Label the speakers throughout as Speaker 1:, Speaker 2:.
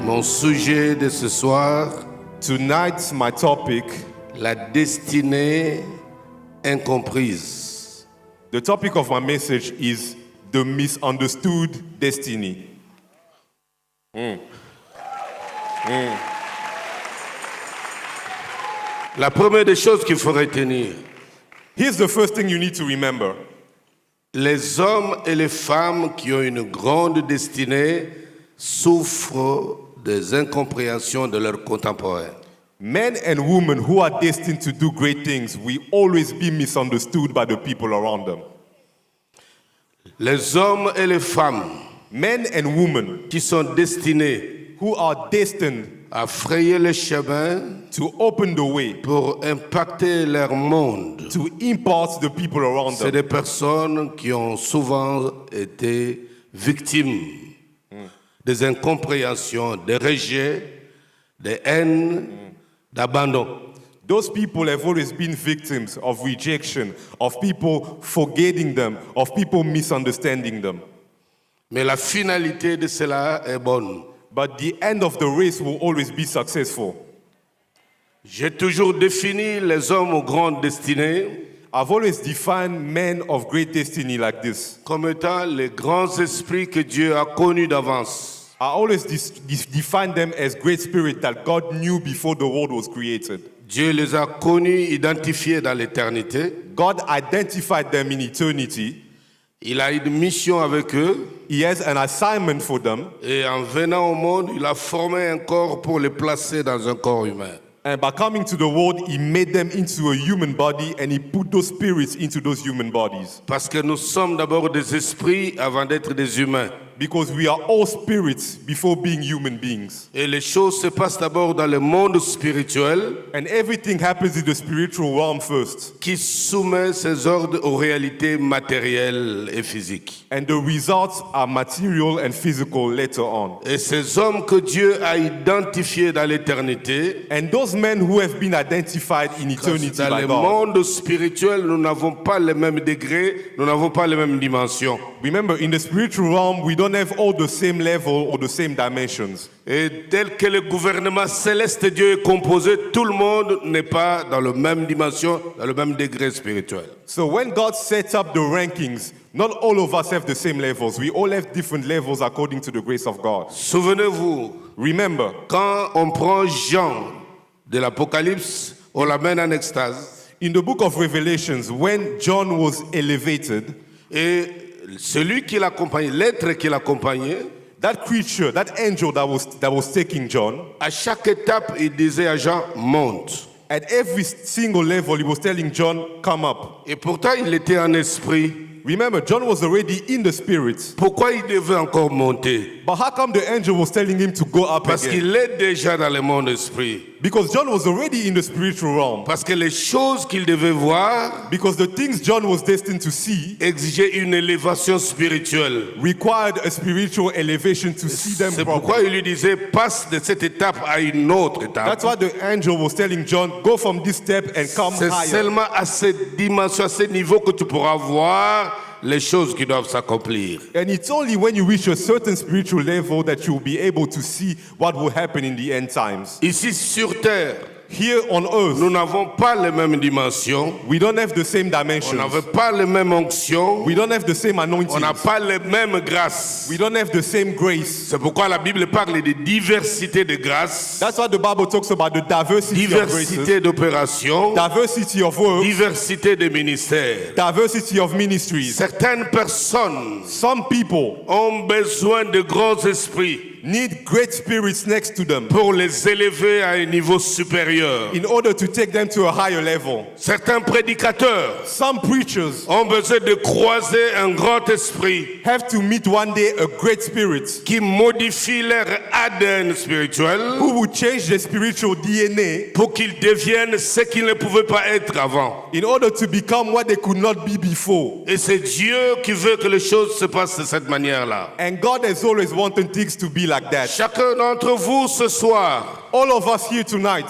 Speaker 1: Mon sujet de ce soir,
Speaker 2: Tonight's my topic,
Speaker 1: la destinée incomprise.
Speaker 2: the topic of my message is the misunderstood destiny.
Speaker 1: La première des choses qu'il faut retenir,
Speaker 2: Here's the first thing you need to remember.
Speaker 1: les hommes et les femmes qui ont une grande destinée souffrent des incompréhensions de leurs contemporains.
Speaker 2: Men and women who are destined to do great things will always be misunderstood by the people around them.
Speaker 1: Les hommes et les femmes
Speaker 2: Men and women
Speaker 1: qui sont destinés
Speaker 2: who are destined
Speaker 1: à frayer le chemin
Speaker 2: to open the way,
Speaker 1: pour impacter leur monde,
Speaker 2: to impart the people around
Speaker 1: c'est
Speaker 2: them.
Speaker 1: des personnes qui ont souvent été victimes des incompréhensions, des rejets, des haines, d'abandon.
Speaker 2: Those people have always been victims of rejection, of people forgetting them, of people misunderstanding them.
Speaker 1: Mais la finalité de cela est bonne.
Speaker 2: But the end of the race will always be successful.
Speaker 1: J'ai toujours défini les hommes aux grandes destinées
Speaker 2: I've always defined men of great destiny like this.
Speaker 1: comme étant les grands esprits que Dieu a connus d'avance.
Speaker 2: I always define them as great spirit that God knew before the world was created.
Speaker 1: Dieu les a connus, identifiés dans l'éternité.
Speaker 2: God identified them in eternity.
Speaker 1: Il a une mission avec eux.
Speaker 2: He has an assignment for them.
Speaker 1: Et en venant au monde, il a formé un corps pour les placer dans un corps humain.
Speaker 2: And by coming to the world, he made them into a human body and he put those spirits into those human bodies.
Speaker 1: Parce que nous sommes d'abord des esprits avant d'être des humains.
Speaker 2: Because we are all spirits before being human beings.
Speaker 1: Et les choses se passent d'abord dans le monde spirituel
Speaker 2: And everything happens in the spiritual realm first.
Speaker 1: qui soumet ses ordres aux réalités matérielles et physiques.
Speaker 2: And the results are material and physical later on.
Speaker 1: Et ces hommes que Dieu a identifiés dans l'éternité,
Speaker 2: And those men who have been identified in eternity
Speaker 1: dans
Speaker 2: by
Speaker 1: le
Speaker 2: God.
Speaker 1: monde spirituel, nous n'avons pas les mêmes degrés, nous n'avons pas les mêmes dimensions.
Speaker 2: Remember, in the spiritual realm, we don't have all the same level or the same dimensions.
Speaker 1: Et tel que le gouvernement céleste de Dieu est composé, tout le monde n'est pas dans la même dimension, dans le même degré spirituel.
Speaker 2: So when God sets up the rankings, not all of us have the same levels. We all have different levels according to the grace of God.
Speaker 1: Souvenez-vous,
Speaker 2: Remember,
Speaker 1: quand on prend Jean de l'Apocalypse, on l'amène en extase.
Speaker 2: in the book of Revelations, when John was elevated,
Speaker 1: Et celui qui l'accompagnait, l'être qui l'accompagnait,
Speaker 2: that creature, that angel that was taking John,
Speaker 1: à chaque étape, il disait à Jean, monte.
Speaker 2: at every single level, he was telling John, come up.
Speaker 1: Et pourtant, il était en esprit.
Speaker 2: Remember, John was already in the spirit.
Speaker 1: Pourquoi il devait encore monter?
Speaker 2: But how come the angel was telling him to go up
Speaker 1: Parce
Speaker 2: again?
Speaker 1: qu'il est déjà dans le monde esprit.
Speaker 2: Because John was already in the spiritual realm.
Speaker 1: Parce que les choses qu'il devait voir
Speaker 2: Because the things John was destined to see
Speaker 1: exigeaient une élévation spirituelle.
Speaker 2: required a spiritual elevation to see them
Speaker 1: C'est pourquoi
Speaker 2: properly.
Speaker 1: il lui disait, passe de cette étape à une autre étape.
Speaker 2: That's why the angel was telling John, go from this step and come
Speaker 1: C'est
Speaker 2: higher.
Speaker 1: seulement à cette dimension, à ce niveau que tu pourras voir les choses qui doivent s'accomplir.
Speaker 2: And it's only when you reach a certain spiritual level that you'll be able to see what will happen in the end times.
Speaker 1: Ici sur terre,
Speaker 2: Here on earth,
Speaker 1: nous n'avons pas les mêmes dimensions,
Speaker 2: we don't have the same
Speaker 1: on
Speaker 2: dimensions.
Speaker 1: n'avait pas les mêmes onctions,
Speaker 2: We don't have the same
Speaker 1: on n'a
Speaker 2: anointing.
Speaker 1: pas les mêmes grâces.
Speaker 2: We don't have the same grace.
Speaker 1: C'est pourquoi la Bible parle de diversité de grâces,
Speaker 2: That's why the Bible talks about the diversity of graces,
Speaker 1: diversité d'opérations,
Speaker 2: diversity of work,
Speaker 1: diversité de ministères.
Speaker 2: diversity of ministries.
Speaker 1: Certaines personnes
Speaker 2: Some people
Speaker 1: ont besoin de grands esprits
Speaker 2: need great spirits next to them
Speaker 1: pour les élever à un niveau supérieur.
Speaker 2: in order to take them to a higher level.
Speaker 1: Certains prédicateurs
Speaker 2: Some preachers
Speaker 1: ont besoin de croiser un grand esprit
Speaker 2: have to meet one day a great spirit
Speaker 1: qui modifie leur ADN spirituel
Speaker 2: who will change their spiritual DNA
Speaker 1: pour qu'ils deviennent ce qu'ils ne pouvaient pas être avant.
Speaker 2: in order to become what they could not be before.
Speaker 1: Et c'est Dieu qui veut que les choses se passent de cette manière-là.
Speaker 2: And God has always wanted things to be like that.
Speaker 1: Chacun d'entre vous ce soir
Speaker 2: All of us here tonight,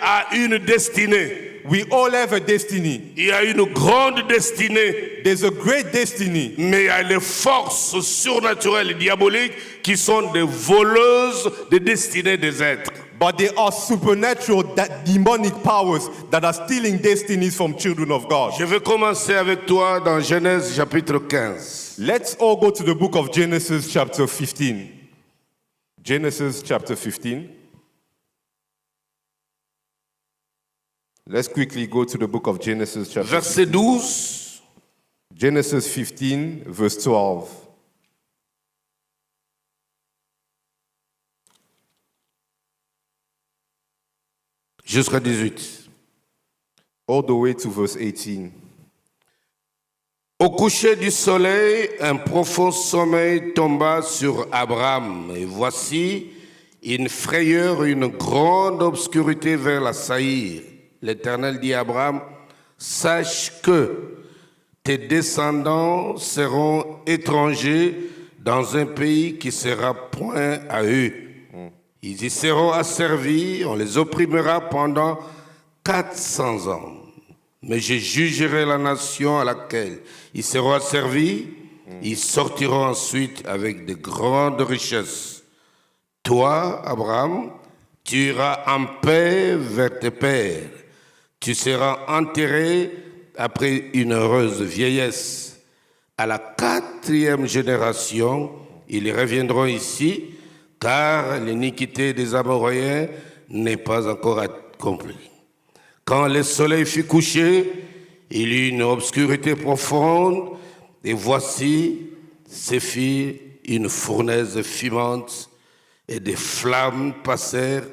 Speaker 1: a une destinée.
Speaker 2: We all have a destiny.
Speaker 1: Il y a une grande destinée,
Speaker 2: There's a great destiny.
Speaker 1: mais il y a les forces surnaturelles et diaboliques qui sont des voleuses de destinées des êtres.
Speaker 2: But there are supernatural, demonic powers that are stealing destinies from children of God.
Speaker 1: Je vais commencer avec toi dans Genèse chapitre 15.
Speaker 2: Let's all go to the book of Genesis chapter 15. Genesis chapter 15. Let's quickly go to the book of Genesis chapter
Speaker 1: Verset 12.
Speaker 2: Genesis 15, verse 12.
Speaker 1: Jusqu'à 18.
Speaker 2: All the way to verse 18.
Speaker 1: Au coucher du soleil, un profond sommeil tomba sur Abraham. Et voici, une frayeur, une grande obscurité vers la saillir. L'Éternel dit à Abraham, sache que tes descendants seront étrangers dans un pays qui sera point à eux. Ils y seront asservis, on les opprimera pendant 400 ans. Mais je jugerai la nation à laquelle ils seront asservis. Ils sortiront ensuite avec de grandes richesses. Toi, Abraham, tu iras en paix vers tes pères. Tu seras enterré après une heureuse vieillesse. À la 4e génération, ils reviendront ici, car l'iniquité des Amoréens n'est pas encore accomplie. Quand le soleil fut couché, il y eut une obscurité profonde, et voici, se fit une fournaise fumante, et des flammes passèrent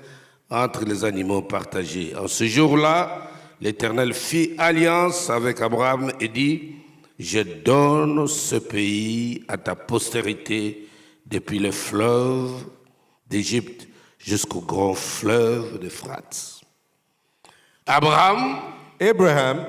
Speaker 1: entre les animaux partagés. En ce jour-là, l'Éternel fit alliance avec Abraham et dit, « Je donne ce pays à ta postérité depuis le fleuve d'Égypte jusqu'au grand fleuve d'Euphrate. » Abraham,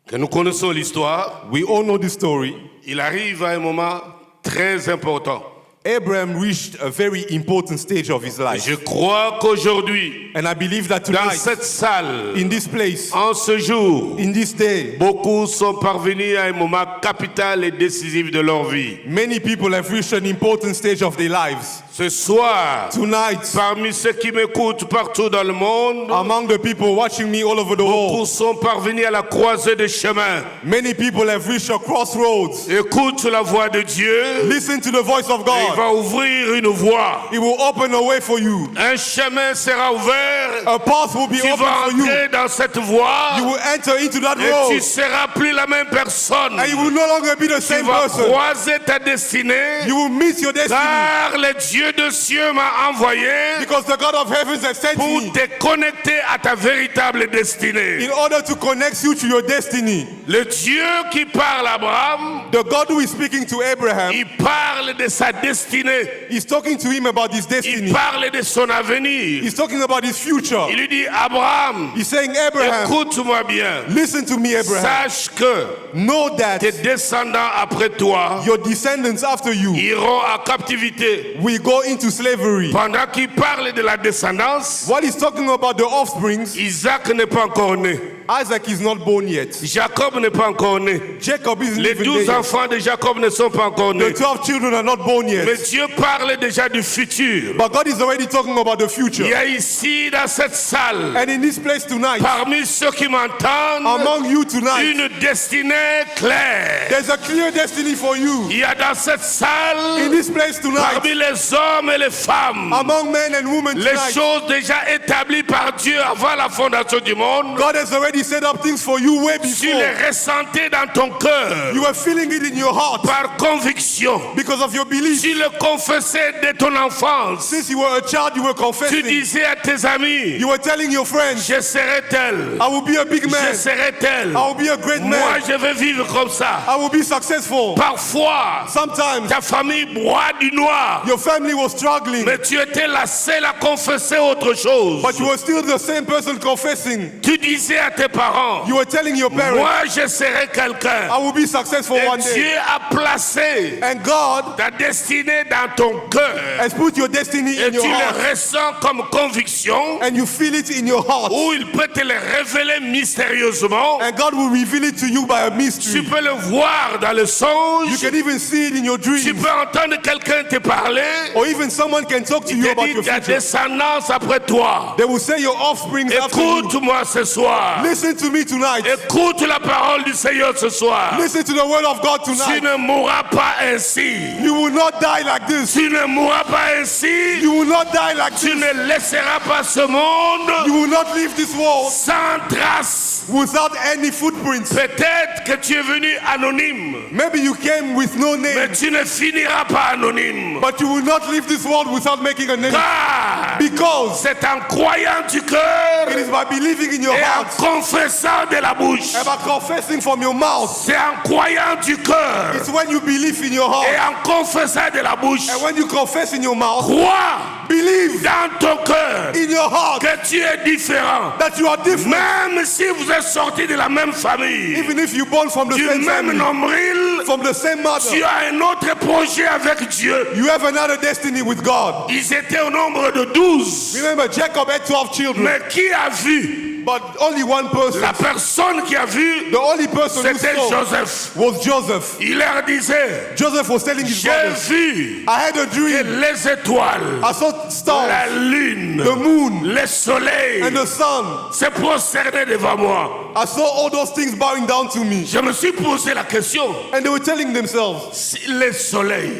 Speaker 1: que nous connaissons l'histoire,
Speaker 2: We all know this story.
Speaker 1: il arrive à un moment très important.
Speaker 2: Abraham reached a very important stage of his life.
Speaker 1: Je crois qu'aujourd'hui,
Speaker 2: And I believe that
Speaker 1: dans
Speaker 2: tonight,
Speaker 1: cette salle,
Speaker 2: in this place,
Speaker 1: en ce jour,
Speaker 2: in this day,
Speaker 1: beaucoup sont parvenus à un moment capital et décisif de leur vie.
Speaker 2: many people have reached an important stage of their lives.
Speaker 1: Ce soir,
Speaker 2: Tonight,
Speaker 1: parmi ceux qui m'écoutent partout dans le monde,
Speaker 2: among the people watching me all over the
Speaker 1: beaucoup
Speaker 2: world,
Speaker 1: sont parvenus à la croisée des chemins.
Speaker 2: many people have reached a crossroads.
Speaker 1: Écoute la voix de Dieu.
Speaker 2: Listen to the voice of
Speaker 1: Il
Speaker 2: God.
Speaker 1: va ouvrir une voie.
Speaker 2: It will open a way for you.
Speaker 1: Un chemin sera ouvert.
Speaker 2: A path will be
Speaker 1: Tu
Speaker 2: open
Speaker 1: vas
Speaker 2: for you.
Speaker 1: entrer dans cette voie
Speaker 2: You will enter into that
Speaker 1: et tu
Speaker 2: road.
Speaker 1: seras plus la même personne.
Speaker 2: And you will no longer be the
Speaker 1: Tu
Speaker 2: same
Speaker 1: vas
Speaker 2: person.
Speaker 1: croiser ta destinée
Speaker 2: You will meet your destiny.
Speaker 1: car le Dieu de cieux m'a envoyé
Speaker 2: Because the God of heavens has sent
Speaker 1: pour
Speaker 2: me
Speaker 1: te connecter à ta véritable destinée.
Speaker 2: in order to connect you to your destiny.
Speaker 1: Le Dieu qui parle à Abraham,
Speaker 2: The God who is speaking to Abraham
Speaker 1: il parle de sa destinée.
Speaker 2: is talking to him about his
Speaker 1: Il
Speaker 2: destiny.
Speaker 1: parle de son avenir.
Speaker 2: He's talking about his future.
Speaker 1: Il lui dit, Abraham,
Speaker 2: He's saying, Abraham,
Speaker 1: écoute-moi bien.
Speaker 2: listen to me, Abraham.
Speaker 1: Sache que
Speaker 2: Know that
Speaker 1: tes descendants après toi
Speaker 2: your descendants after you
Speaker 1: iront en captivité.
Speaker 2: will go into slavery.
Speaker 1: Pendant qu'il parle de la descendance,
Speaker 2: While he's talking about the offsprings,
Speaker 1: Isaac n'est pas encore né.
Speaker 2: Isaac is not born yet.
Speaker 1: Jacob n'est pas encore né.
Speaker 2: Jacob isn't
Speaker 1: Les
Speaker 2: even
Speaker 1: 12
Speaker 2: there yet.
Speaker 1: enfants de Jacob ne sont pas encore
Speaker 2: The
Speaker 1: nés.
Speaker 2: 12 children are not born yet.
Speaker 1: Mais Dieu parle déjà du futur.
Speaker 2: But God is already talking about the future.
Speaker 1: Il y a ici dans cette salle,
Speaker 2: And in this place tonight,
Speaker 1: parmi ceux qui m'entendent,
Speaker 2: among you tonight,
Speaker 1: une destinée claire.
Speaker 2: there's a clear destiny for you.
Speaker 1: Il y a dans cette
Speaker 2: In
Speaker 1: salle,
Speaker 2: this place tonight,
Speaker 1: parmi les hommes et les femmes,
Speaker 2: among men and women
Speaker 1: les
Speaker 2: tonight,
Speaker 1: choses déjà établies par Dieu avant la fondation du monde,
Speaker 2: God has already set up things for you way
Speaker 1: tu
Speaker 2: before.
Speaker 1: les ressentais dans ton cœur
Speaker 2: You were feeling it in your heart
Speaker 1: par conviction.
Speaker 2: because of your belief.
Speaker 1: Tu le confessais de ton enfance.
Speaker 2: Since you were a child, you were
Speaker 1: Tu
Speaker 2: confessing.
Speaker 1: disais à tes amis,
Speaker 2: You were telling your friends,
Speaker 1: je serai tel,
Speaker 2: I will be a big
Speaker 1: je
Speaker 2: man.
Speaker 1: serai tel.
Speaker 2: I will be a great
Speaker 1: Moi,
Speaker 2: man.
Speaker 1: je vais vivre comme ça.
Speaker 2: I will be successful.
Speaker 1: Parfois,
Speaker 2: Sometimes
Speaker 1: ta famille boit du noir,
Speaker 2: your family was struggling,
Speaker 1: mais tu étais la seule à confesser autre chose.
Speaker 2: but you were still the same person confessing.
Speaker 1: Tu disais à tes parents,
Speaker 2: You were telling your parents,
Speaker 1: moi je serai quelqu'un.
Speaker 2: I will be successful
Speaker 1: Et
Speaker 2: one
Speaker 1: Dieu
Speaker 2: day.
Speaker 1: a placé
Speaker 2: And God
Speaker 1: ta destinée dans ton cœur.
Speaker 2: has put your destiny
Speaker 1: Et
Speaker 2: in your
Speaker 1: tu
Speaker 2: heart.
Speaker 1: le ressens comme conviction,
Speaker 2: And you feel it in your heart.
Speaker 1: où il peut te le révéler mystérieusement.
Speaker 2: And God will reveal it to you by a
Speaker 1: Tu
Speaker 2: mystery.
Speaker 1: peux le voir dans le
Speaker 2: You
Speaker 1: songe.
Speaker 2: can even see it in your
Speaker 1: Tu
Speaker 2: dreams.
Speaker 1: peux entendre quelqu'un te parler.
Speaker 2: Or even someone can talk to
Speaker 1: Il
Speaker 2: you
Speaker 1: te
Speaker 2: about
Speaker 1: dit
Speaker 2: your
Speaker 1: ta
Speaker 2: future.
Speaker 1: descendance après toi.
Speaker 2: They will say your offspring after you.
Speaker 1: Écoute-moi ce soir.
Speaker 2: Listen to me tonight.
Speaker 1: Écoute la parole du Seigneur ce soir.
Speaker 2: Listen to the word of God
Speaker 1: Tu
Speaker 2: tonight.
Speaker 1: ne mourras pas ainsi.
Speaker 2: You will not die like this.
Speaker 1: Tu ne mourras pas ainsi.
Speaker 2: You will not die like
Speaker 1: Tu
Speaker 2: this.
Speaker 1: ne laisseras pas ce monde
Speaker 2: You will not leave this world
Speaker 1: sans trace.
Speaker 2: without any footprints.
Speaker 1: Peut-être que tu es venu anonyme,
Speaker 2: Maybe you came with no
Speaker 1: mais
Speaker 2: name,
Speaker 1: tu ne finiras pas anonyme.
Speaker 2: but you will not leave this world without making a name.
Speaker 1: Car
Speaker 2: Because
Speaker 1: c'est en croyant du cœur
Speaker 2: it is by believing in your
Speaker 1: et en
Speaker 2: heart
Speaker 1: confessant de la bouche.
Speaker 2: and by confessing from your mouth.
Speaker 1: C'est en croyant du cœur
Speaker 2: It's when you believe in your
Speaker 1: et
Speaker 2: heart
Speaker 1: en confessant de la bouche.
Speaker 2: and when you confess in your mouth,
Speaker 1: Crois
Speaker 2: believe
Speaker 1: dans ton cœur
Speaker 2: in your heart
Speaker 1: que tu es différent.
Speaker 2: that you are different.
Speaker 1: Même si vous êtes sortis de la même famille,
Speaker 2: Even if you're born from the
Speaker 1: du
Speaker 2: same
Speaker 1: même
Speaker 2: family,
Speaker 1: nombril,
Speaker 2: from the same
Speaker 1: tu
Speaker 2: mother,
Speaker 1: as un autre projet avec Dieu.
Speaker 2: you have another destiny with God.
Speaker 1: Ils étaient au nombre de 12.
Speaker 2: Remember, Jacob had 12 children,
Speaker 1: Mais qui a vu?
Speaker 2: but only one person,
Speaker 1: La personne qui a vu,
Speaker 2: the only person who
Speaker 1: c'était
Speaker 2: saw
Speaker 1: Joseph.
Speaker 2: was Joseph.
Speaker 1: Il leur disait,
Speaker 2: Joseph was telling his
Speaker 1: j'ai
Speaker 2: brothers,
Speaker 1: vu
Speaker 2: I had a
Speaker 1: que
Speaker 2: dream.
Speaker 1: les étoiles,
Speaker 2: I saw
Speaker 1: la
Speaker 2: stars,
Speaker 1: lune,
Speaker 2: the moon,
Speaker 1: le soleil
Speaker 2: and the sun.
Speaker 1: se prosternaient devant moi.
Speaker 2: I saw all those things bowing down to me.
Speaker 1: Je me suis posé la question,
Speaker 2: And they were telling themselves,
Speaker 1: si le soleil,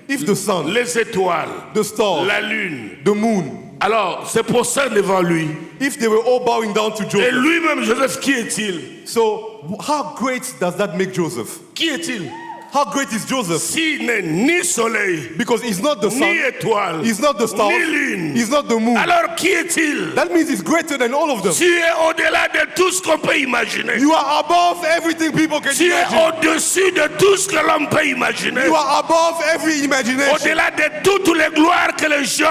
Speaker 2: if the sun,
Speaker 1: les étoiles,
Speaker 2: the stars,
Speaker 1: la lune,
Speaker 2: the moon,
Speaker 1: alors se prosternent devant lui.
Speaker 2: if they were all bowing down to
Speaker 1: Et
Speaker 2: Joseph,
Speaker 1: lui-même, Joseph, qui est-il?
Speaker 2: so how great does that make Joseph?
Speaker 1: Qui est-il?
Speaker 2: How great is Joseph?
Speaker 1: S'il n'est ni soleil,
Speaker 2: Because he's not the
Speaker 1: ni
Speaker 2: sun,
Speaker 1: étoile,
Speaker 2: he's not the stars,
Speaker 1: ni lune.
Speaker 2: he's not the moon.
Speaker 1: Alors qui est-il?
Speaker 2: That means he's greater than all of them.
Speaker 1: Tu es au-delà de tout ce qu'on peut imaginer.
Speaker 2: You are above everything people can
Speaker 1: Tu es
Speaker 2: imagine.
Speaker 1: au-dessus de tout ce que l'homme peut imaginer.
Speaker 2: You are above every imagination,
Speaker 1: Au-delà de toutes les gloires que les gens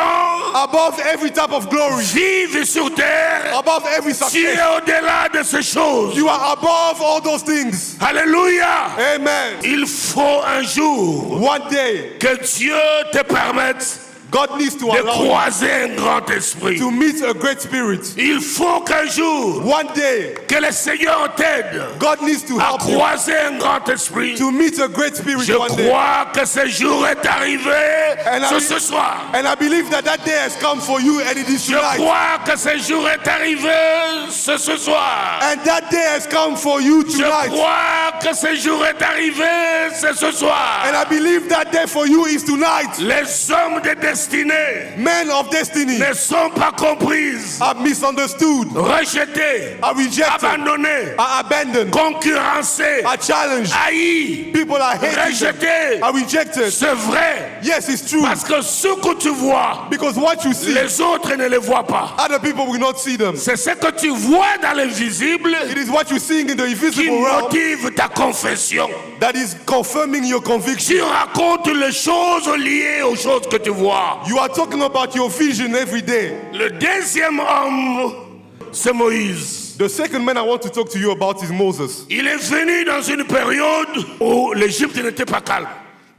Speaker 2: above every type of glory,
Speaker 1: vivent sur terre.
Speaker 2: above every
Speaker 1: Tu es
Speaker 2: success.
Speaker 1: au-delà de ces choses.
Speaker 2: You are above all those things.
Speaker 1: Alléluia.
Speaker 2: Amen.
Speaker 1: Il faut un jour
Speaker 2: One day,
Speaker 1: que Dieu te permette
Speaker 2: God needs to
Speaker 1: de
Speaker 2: allow you
Speaker 1: croiser un grand esprit.
Speaker 2: to meet a great spirit.
Speaker 1: Il faut qu'un jour
Speaker 2: One day,
Speaker 1: que le Seigneur t'aide
Speaker 2: God needs to
Speaker 1: à
Speaker 2: help you
Speaker 1: croiser un grand esprit.
Speaker 2: to meet a great spirit
Speaker 1: Je
Speaker 2: one day.
Speaker 1: crois que ce jour est arrivé ce soir.
Speaker 2: And I believe that that day has come for you and it is
Speaker 1: Je
Speaker 2: tonight.
Speaker 1: crois que ce jour est arrivé ce soir.
Speaker 2: And that day has come for you
Speaker 1: Je
Speaker 2: tonight.
Speaker 1: crois que ce jour est arrivé ce soir.
Speaker 2: And I believe that day for you is tonight.
Speaker 1: Les hommes de destinée
Speaker 2: Men of destiny
Speaker 1: ne sont pas comprises,
Speaker 2: are misunderstood,
Speaker 1: rejetées,
Speaker 2: are rejected,
Speaker 1: abandonnées,
Speaker 2: are abandoned,
Speaker 1: concurrencées,
Speaker 2: are challenged.
Speaker 1: haïes,
Speaker 2: People are hated,
Speaker 1: rejetées.
Speaker 2: are rejected.
Speaker 1: C'est vrai,
Speaker 2: Yes, it's true.
Speaker 1: parce que ce que tu vois,
Speaker 2: Because what you see,
Speaker 1: les autres ne le voient pas.
Speaker 2: other people will not see them.
Speaker 1: C'est ce que tu vois dans l'invisible
Speaker 2: It is what you're seeing in the
Speaker 1: qui
Speaker 2: invisible realm
Speaker 1: motive ta confession.
Speaker 2: that is confirming your conviction.
Speaker 1: Tu racontes les choses liées aux choses que tu vois.
Speaker 2: You are talking about your vision every day.
Speaker 1: Le deuxième homme, c'est Moïse.
Speaker 2: The second man I want to talk to you about is Moses.
Speaker 1: Il est venu dans une période où l'Égypte n'était pas calme.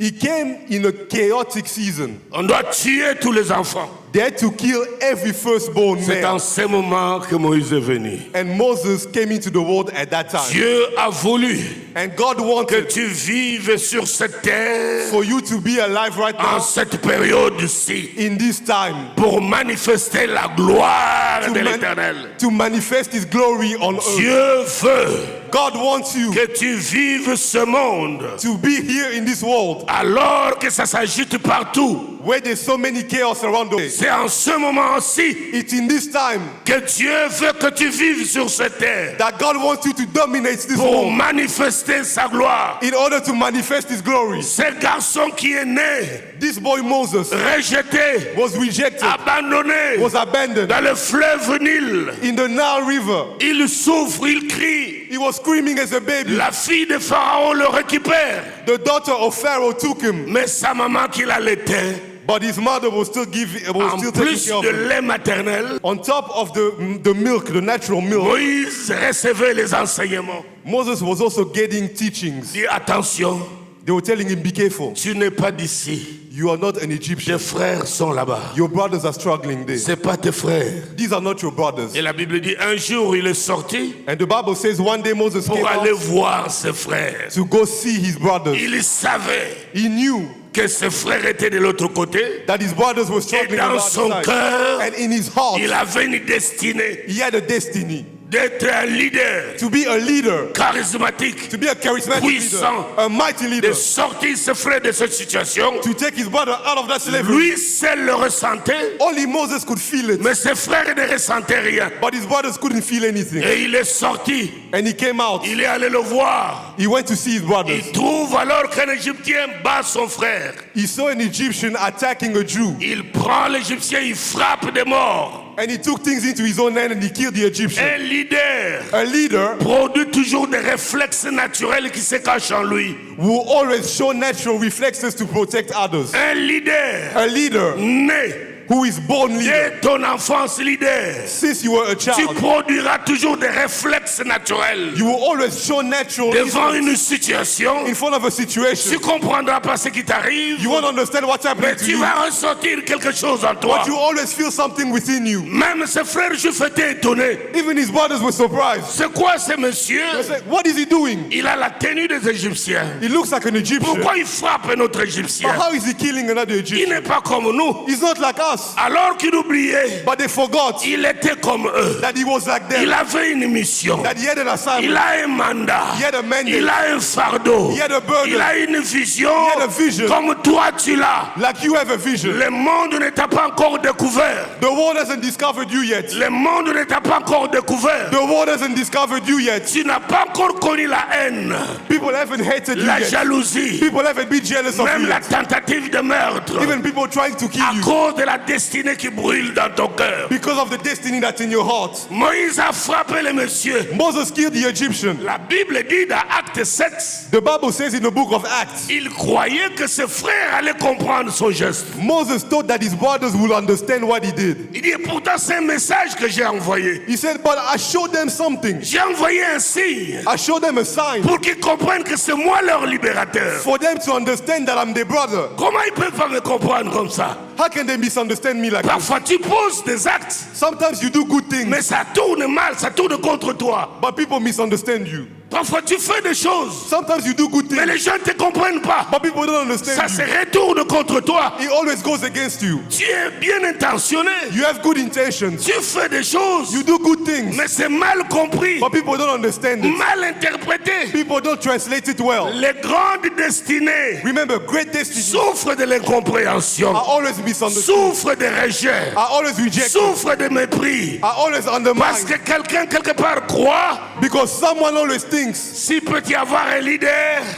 Speaker 2: He came in a chaotic season.
Speaker 1: On doit tuer tous les enfants.
Speaker 2: They had to kill every firstborn
Speaker 1: C'est en
Speaker 2: male.
Speaker 1: ce moment que Moïse est venu.
Speaker 2: And Moses came into the world at that time.
Speaker 1: Dieu a voulu
Speaker 2: And God
Speaker 1: que
Speaker 2: wanted
Speaker 1: tu vives sur cette terre
Speaker 2: for you to be alive right
Speaker 1: en
Speaker 2: now
Speaker 1: cette période-ci
Speaker 2: in this time
Speaker 1: pour manifester la gloire
Speaker 2: to,
Speaker 1: de l'Éternel.
Speaker 2: to manifest His glory on earth.
Speaker 1: Dieu veut
Speaker 2: God wants you
Speaker 1: que tu vives ce monde
Speaker 2: to be here in this world
Speaker 1: alors que ça s'agite partout.
Speaker 2: where there's so many chaos around us.
Speaker 1: C'est en ce moment-ci
Speaker 2: It's in this time
Speaker 1: que Dieu veut que tu vives sur cette terre
Speaker 2: that God wants you to dominate this
Speaker 1: pour
Speaker 2: world
Speaker 1: manifester sa gloire.
Speaker 2: in order to manifest His glory.
Speaker 1: Ce garçon qui est né,
Speaker 2: This boy Moses
Speaker 1: rejeté,
Speaker 2: was rejected,
Speaker 1: abandonné
Speaker 2: was abandoned
Speaker 1: dans le fleuve Nil,
Speaker 2: in the Nile River.
Speaker 1: il souffre, il crie.
Speaker 2: He was screaming as a baby.
Speaker 1: La fille de Pharaon le récupère,
Speaker 2: The daughter of Pharaoh took him,
Speaker 1: mais sa maman qui l'allaitait
Speaker 2: But his mother was still
Speaker 1: En
Speaker 2: taking
Speaker 1: plus
Speaker 2: care of
Speaker 1: de
Speaker 2: him.
Speaker 1: lait maternel,
Speaker 2: On top of the milk, the natural milk,
Speaker 1: Moïse recevait les enseignements.
Speaker 2: Moses was also getting teachings.
Speaker 1: Dis attention,
Speaker 2: They were telling him, be careful.
Speaker 1: tu n'es pas d'ici.
Speaker 2: You are not an Egyptian.
Speaker 1: Tes frères sont là-bas.
Speaker 2: Your brothers are struggling there.
Speaker 1: C'est pas tes frères.
Speaker 2: These are not your brothers.
Speaker 1: Et la Bible dit un jour il est sorti
Speaker 2: And the Bible says one day Moses came
Speaker 1: pour aller
Speaker 2: out
Speaker 1: voir ses frères.
Speaker 2: to go see his brothers.
Speaker 1: Il savait
Speaker 2: He knew
Speaker 1: que ses frères étaient de l'autre côté.
Speaker 2: that his brothers were
Speaker 1: Et
Speaker 2: struggling on
Speaker 1: dans
Speaker 2: the
Speaker 1: son
Speaker 2: other side.
Speaker 1: cœur,
Speaker 2: And in his heart,
Speaker 1: il avait une destinée
Speaker 2: he had a destiny
Speaker 1: d'être un leader
Speaker 2: to be a leader,
Speaker 1: charismatique,
Speaker 2: to be a charismatic
Speaker 1: puissant,
Speaker 2: leader, a mighty leader,
Speaker 1: de sortir ses frères de cette situation.
Speaker 2: to take his brother out of that slavery.
Speaker 1: Lui seul le ressentait,
Speaker 2: Only Moses could feel it,
Speaker 1: mais ses frères ne ressentaient rien.
Speaker 2: but his brothers couldn't feel anything.
Speaker 1: Et il est sorti,
Speaker 2: And he came out.
Speaker 1: il est allé le voir.
Speaker 2: He went to see his brothers.
Speaker 1: Il trouve alors qu'un Égyptien bat son frère.
Speaker 2: He saw an Egyptian attacking a Jew,
Speaker 1: Il prend l'Égyptien, il frappe des morts.
Speaker 2: and he took things into his own hand and he killed the Egyptian.
Speaker 1: Un leader
Speaker 2: A leader
Speaker 1: produit toujours des réflexes naturels qui se cachent en lui.
Speaker 2: will always show natural reflexes to protect others.
Speaker 1: Un leader
Speaker 2: A leader
Speaker 1: né
Speaker 2: who is born leader.
Speaker 1: dès ton enfance leader.
Speaker 2: Since you were a
Speaker 1: Tu
Speaker 2: child,
Speaker 1: produiras toujours des réflexes naturels.
Speaker 2: you will always show natural
Speaker 1: Devant
Speaker 2: reflex
Speaker 1: une situation,
Speaker 2: in front of a situation.
Speaker 1: tu comprendras pas ce qui t'arrive,
Speaker 2: You won't understand what's happening
Speaker 1: mais
Speaker 2: to
Speaker 1: tu
Speaker 2: you,
Speaker 1: vas ressentir quelque chose en toi.
Speaker 2: but you always feel something within you.
Speaker 1: Même ses frères juifs étaient étonnés.
Speaker 2: Even his brothers were surprised.
Speaker 1: C'est quoi ce monsieur?
Speaker 2: They said, what is he doing?
Speaker 1: Il a la tenue des Égyptiens.
Speaker 2: He looks like an Egyptian.
Speaker 1: Pourquoi il frappe un autre
Speaker 2: But
Speaker 1: Égyptien?
Speaker 2: how is he killing another
Speaker 1: Il
Speaker 2: Egyptian?
Speaker 1: n'est pas comme nous.
Speaker 2: He's not like us.
Speaker 1: Alors qu'il oubliait,
Speaker 2: But they forgot
Speaker 1: il était comme eux.
Speaker 2: that he was like
Speaker 1: Il
Speaker 2: them,
Speaker 1: avait une mission.
Speaker 2: that he had an
Speaker 1: Il
Speaker 2: assignment,
Speaker 1: a un mandat.
Speaker 2: he had a mandate,
Speaker 1: Il a un fardeau.
Speaker 2: he had a burden,
Speaker 1: Il a une vision.
Speaker 2: he had a vision,
Speaker 1: Comme toi tu l'as.
Speaker 2: like you have a vision.
Speaker 1: Le monde ne t'a pas encore découvert.
Speaker 2: The world hasn't discovered you yet.
Speaker 1: Le monde ne t'a pas encore découvert.
Speaker 2: The world hasn't discovered you yet.
Speaker 1: Tu n'as pas encore connu la haine,
Speaker 2: People haven't hated you
Speaker 1: la
Speaker 2: yet.
Speaker 1: jalousie,
Speaker 2: People haven't been jealous of
Speaker 1: même
Speaker 2: you
Speaker 1: la
Speaker 2: yet.
Speaker 1: tentative de meurtre.
Speaker 2: Even people trying to kill
Speaker 1: À
Speaker 2: you
Speaker 1: cause de la destinée qui brûle dans ton cœur.
Speaker 2: because of the destiny that's in your heart.
Speaker 1: Moïse a frappé le monsieur.
Speaker 2: Moses killed the Egyptian.
Speaker 1: La Bible dit dans Acte 7,
Speaker 2: The Bible says in the book of Acts,
Speaker 1: il croyait que ses frères allaient comprendre son geste.
Speaker 2: Moses thought that his brothers would understand what he did.
Speaker 1: Il dit pourtant c'est un message que j'ai envoyé.
Speaker 2: He said, but I showed them something.
Speaker 1: J'ai envoyé un signe
Speaker 2: I showed them a sign
Speaker 1: pour qu'ils comprennent que c'est moi leur libérateur.
Speaker 2: for them to understand that I'm their brother.
Speaker 1: Comment ils peuvent pas me comprendre comme ça?
Speaker 2: How can they misunderstand me like this?
Speaker 1: Parfois tu poses des actes,
Speaker 2: Sometimes you do good things,
Speaker 1: mais ça tourne mal, ça tourne contre toi.
Speaker 2: but people misunderstand you.
Speaker 1: Parfois tu fais des choses,
Speaker 2: Sometimes you do good
Speaker 1: mais
Speaker 2: things,
Speaker 1: les gens ne te comprennent pas.
Speaker 2: but people don't
Speaker 1: Ça
Speaker 2: understand
Speaker 1: se
Speaker 2: you.
Speaker 1: retourne contre toi.
Speaker 2: It always goes against you.
Speaker 1: Tu es bien intentionné.
Speaker 2: You have good intentions.
Speaker 1: Tu fais des choses,
Speaker 2: You do good things,
Speaker 1: mais c'est mal compris,
Speaker 2: but people don't understand it.
Speaker 1: mal interprété.
Speaker 2: People don't translate it well.
Speaker 1: Les grandes destinées
Speaker 2: Remember, great destiny
Speaker 1: souffrent de l'incompréhension,
Speaker 2: are always misunderstood,
Speaker 1: souffrent de rejet,
Speaker 2: are always rejected,
Speaker 1: souffrent de mépris.
Speaker 2: are always
Speaker 1: Parce
Speaker 2: undermined,
Speaker 1: que quelqu'un quelque part croit,
Speaker 2: because someone always thinks
Speaker 1: s'il peut y avoir un leader,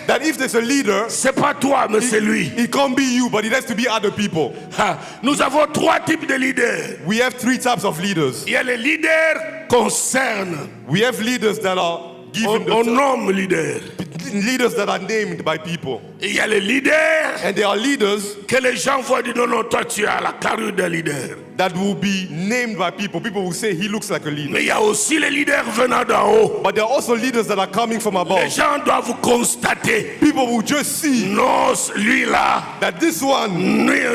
Speaker 2: that if there's a leader,
Speaker 1: c'est pas toi, mais c'est lui.
Speaker 2: it can't be you, but it has to be other people.
Speaker 1: Ah, nous avons trois types de leaders.
Speaker 2: We have three types of leaders.
Speaker 1: Il y a les leaders concernent.
Speaker 2: We have leaders that are given
Speaker 1: On
Speaker 2: the
Speaker 1: nomme leaders.
Speaker 2: leaders that are named by people,
Speaker 1: Il y a les leaders
Speaker 2: and there are leaders
Speaker 1: que les gens voient dire non, non, toi tu as la carrure d'un leader.
Speaker 2: that will be named by people. People will say he looks like a leader.
Speaker 1: Mais il y a aussi les leaders venant d'en haut.
Speaker 2: But there are also leaders that are coming from
Speaker 1: Les
Speaker 2: above.
Speaker 1: gens doivent constater,
Speaker 2: People will just see
Speaker 1: non, lui là,
Speaker 2: that this one,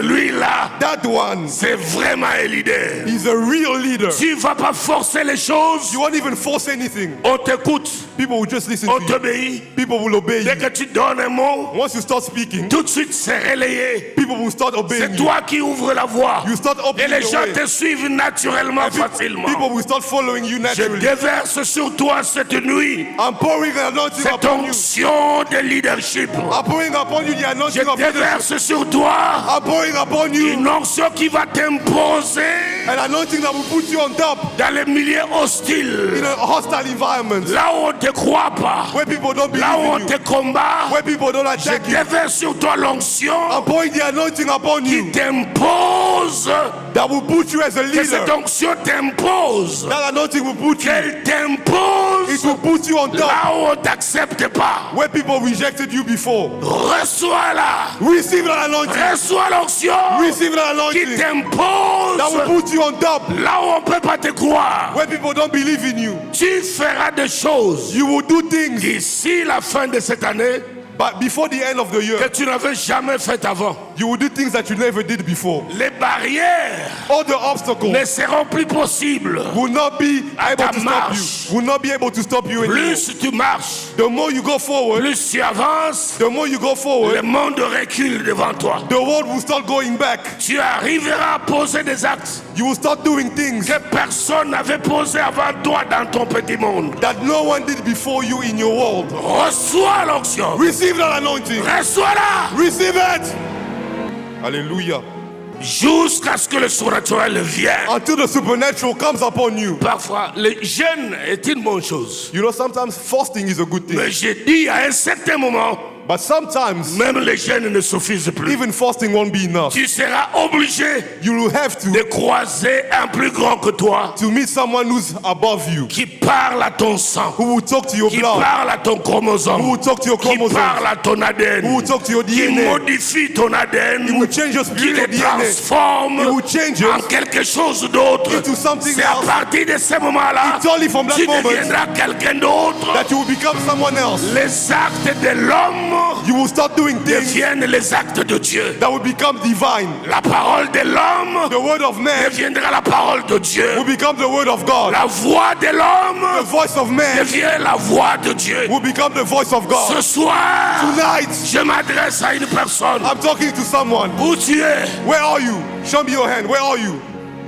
Speaker 1: lui là,
Speaker 2: that one,
Speaker 1: c'est vraiment un leader.
Speaker 2: is a real leader.
Speaker 1: Tu ne vas pas forcer les choses,
Speaker 2: You won't even force anything.
Speaker 1: on t'écoute,
Speaker 2: People will just listen
Speaker 1: on
Speaker 2: to you.
Speaker 1: t'obéit.
Speaker 2: People will obey
Speaker 1: Dès
Speaker 2: you.
Speaker 1: que tu donnes un mot,
Speaker 2: Once you start speaking,
Speaker 1: tout de suite c'est relayé.
Speaker 2: people will start
Speaker 1: C'est
Speaker 2: obeying you.
Speaker 1: toi qui ouvres la voie.
Speaker 2: You start
Speaker 1: Et
Speaker 2: opening
Speaker 1: les
Speaker 2: the
Speaker 1: gens
Speaker 2: way.
Speaker 1: te suivent naturellement, facilement.
Speaker 2: People will start following you
Speaker 1: Je
Speaker 2: naturally.
Speaker 1: déverse sur toi cette nuit
Speaker 2: I'm pouring an anointing
Speaker 1: cette
Speaker 2: upon you.
Speaker 1: onction de leadership.
Speaker 2: I'm pouring upon you the
Speaker 1: Je
Speaker 2: anointing of leadership.
Speaker 1: déverse sur toi
Speaker 2: I'm pouring upon you
Speaker 1: une onction qui va t'imposer
Speaker 2: an anointing that will put you on top
Speaker 1: dans les milieux
Speaker 2: in
Speaker 1: hostiles,
Speaker 2: a hostile environment
Speaker 1: là où on ne te croit pas,
Speaker 2: where people don't believe
Speaker 1: là où on
Speaker 2: in
Speaker 1: te
Speaker 2: you,
Speaker 1: combat.
Speaker 2: where people don't
Speaker 1: Je
Speaker 2: attack you.
Speaker 1: déverse sur toi l'onction
Speaker 2: I'm pouring the anointing upon
Speaker 1: qui
Speaker 2: you
Speaker 1: t'impose,
Speaker 2: that will put you as a
Speaker 1: que cette
Speaker 2: leader.
Speaker 1: onction t'impose,
Speaker 2: That anointing will put you.
Speaker 1: qu'elle t'impose
Speaker 2: It will put you on top.
Speaker 1: Là où on t'accepte pas.
Speaker 2: Where people rejected you before.
Speaker 1: Reçois-la.
Speaker 2: Receive that anointing.
Speaker 1: Reçois l'onction
Speaker 2: Receive that
Speaker 1: qui
Speaker 2: anointing.
Speaker 1: t'impose.
Speaker 2: That will put you on top.
Speaker 1: Là où on peut pas te croire.
Speaker 2: Where people don't believe in you.
Speaker 1: Tu feras des choses
Speaker 2: You will do things.
Speaker 1: d'ici la fin de cette année
Speaker 2: But before the end of the year,
Speaker 1: que tu n'avais jamais fait avant.
Speaker 2: you will do things that you never did before.
Speaker 1: Les barrières
Speaker 2: All the obstacles
Speaker 1: ne seront plus possibles.
Speaker 2: will not be able
Speaker 1: ta
Speaker 2: to stop
Speaker 1: marche.
Speaker 2: you. Will not be able to stop you anymore.
Speaker 1: Plus tu marches,
Speaker 2: The more you go forward,
Speaker 1: plus tu avances,
Speaker 2: the more you go
Speaker 1: le
Speaker 2: forward,
Speaker 1: monde recule devant toi.
Speaker 2: the world will start going back.
Speaker 1: Tu arriveras à poser des actes
Speaker 2: You will start doing things
Speaker 1: que personne n'avait posé avant toi dans ton petit monde.
Speaker 2: that no one did before you in your world.
Speaker 1: Reçois l'onction.
Speaker 2: Receive that anointing.
Speaker 1: Reçois-la
Speaker 2: Receive it. Hallelujah.
Speaker 1: jusqu'à ce que le surnaturel vienne.
Speaker 2: Until the supernatural comes upon you.
Speaker 1: Parfois, le jeûne est une bonne chose.
Speaker 2: You know, sometimes fasting is a good thing.
Speaker 1: Mais j'ai dit à un certain moment,
Speaker 2: But sometimes,
Speaker 1: même les jeûnes ne suffisent plus.
Speaker 2: even fasting won't be enough.
Speaker 1: Tu seras obligé
Speaker 2: You will have
Speaker 1: de
Speaker 2: to
Speaker 1: croiser un plus grand que toi
Speaker 2: meet someone who's above you,
Speaker 1: qui parle à ton sang,
Speaker 2: who will talk to your
Speaker 1: qui
Speaker 2: blood,
Speaker 1: parle à ton chromosome,
Speaker 2: who will talk to your
Speaker 1: qui
Speaker 2: chromosomes,
Speaker 1: parle à ton
Speaker 2: who
Speaker 1: ADN,
Speaker 2: will talk to your
Speaker 1: qui
Speaker 2: DNA.
Speaker 1: modifie ton
Speaker 2: He
Speaker 1: ADN,
Speaker 2: will change your
Speaker 1: qui
Speaker 2: spiritual
Speaker 1: le
Speaker 2: DNA
Speaker 1: transforme
Speaker 2: He will change
Speaker 1: en
Speaker 2: it
Speaker 1: quelque chose d'autre.
Speaker 2: into something
Speaker 1: C'est à
Speaker 2: else.
Speaker 1: partir de ce moment-là
Speaker 2: It's only from that
Speaker 1: tu
Speaker 2: moment
Speaker 1: deviendras quelqu'un d'autre.
Speaker 2: that you will become someone else.
Speaker 1: Les actes de l'homme
Speaker 2: You will start doing things
Speaker 1: deviennent les actes de Dieu.
Speaker 2: that will become divine.
Speaker 1: La parole de l'homme
Speaker 2: The word of man
Speaker 1: deviendra la parole de Dieu.
Speaker 2: will become the word of God.
Speaker 1: La voix de
Speaker 2: The
Speaker 1: l'homme
Speaker 2: voice of man
Speaker 1: devient la voix de Dieu.
Speaker 2: will become the voice of
Speaker 1: Ce
Speaker 2: God.
Speaker 1: soir,
Speaker 2: Tonight,
Speaker 1: je m'adresse à une personne.
Speaker 2: I'm talking to someone.
Speaker 1: Où tu es?
Speaker 2: Where are you? Show me your hand. Where are you?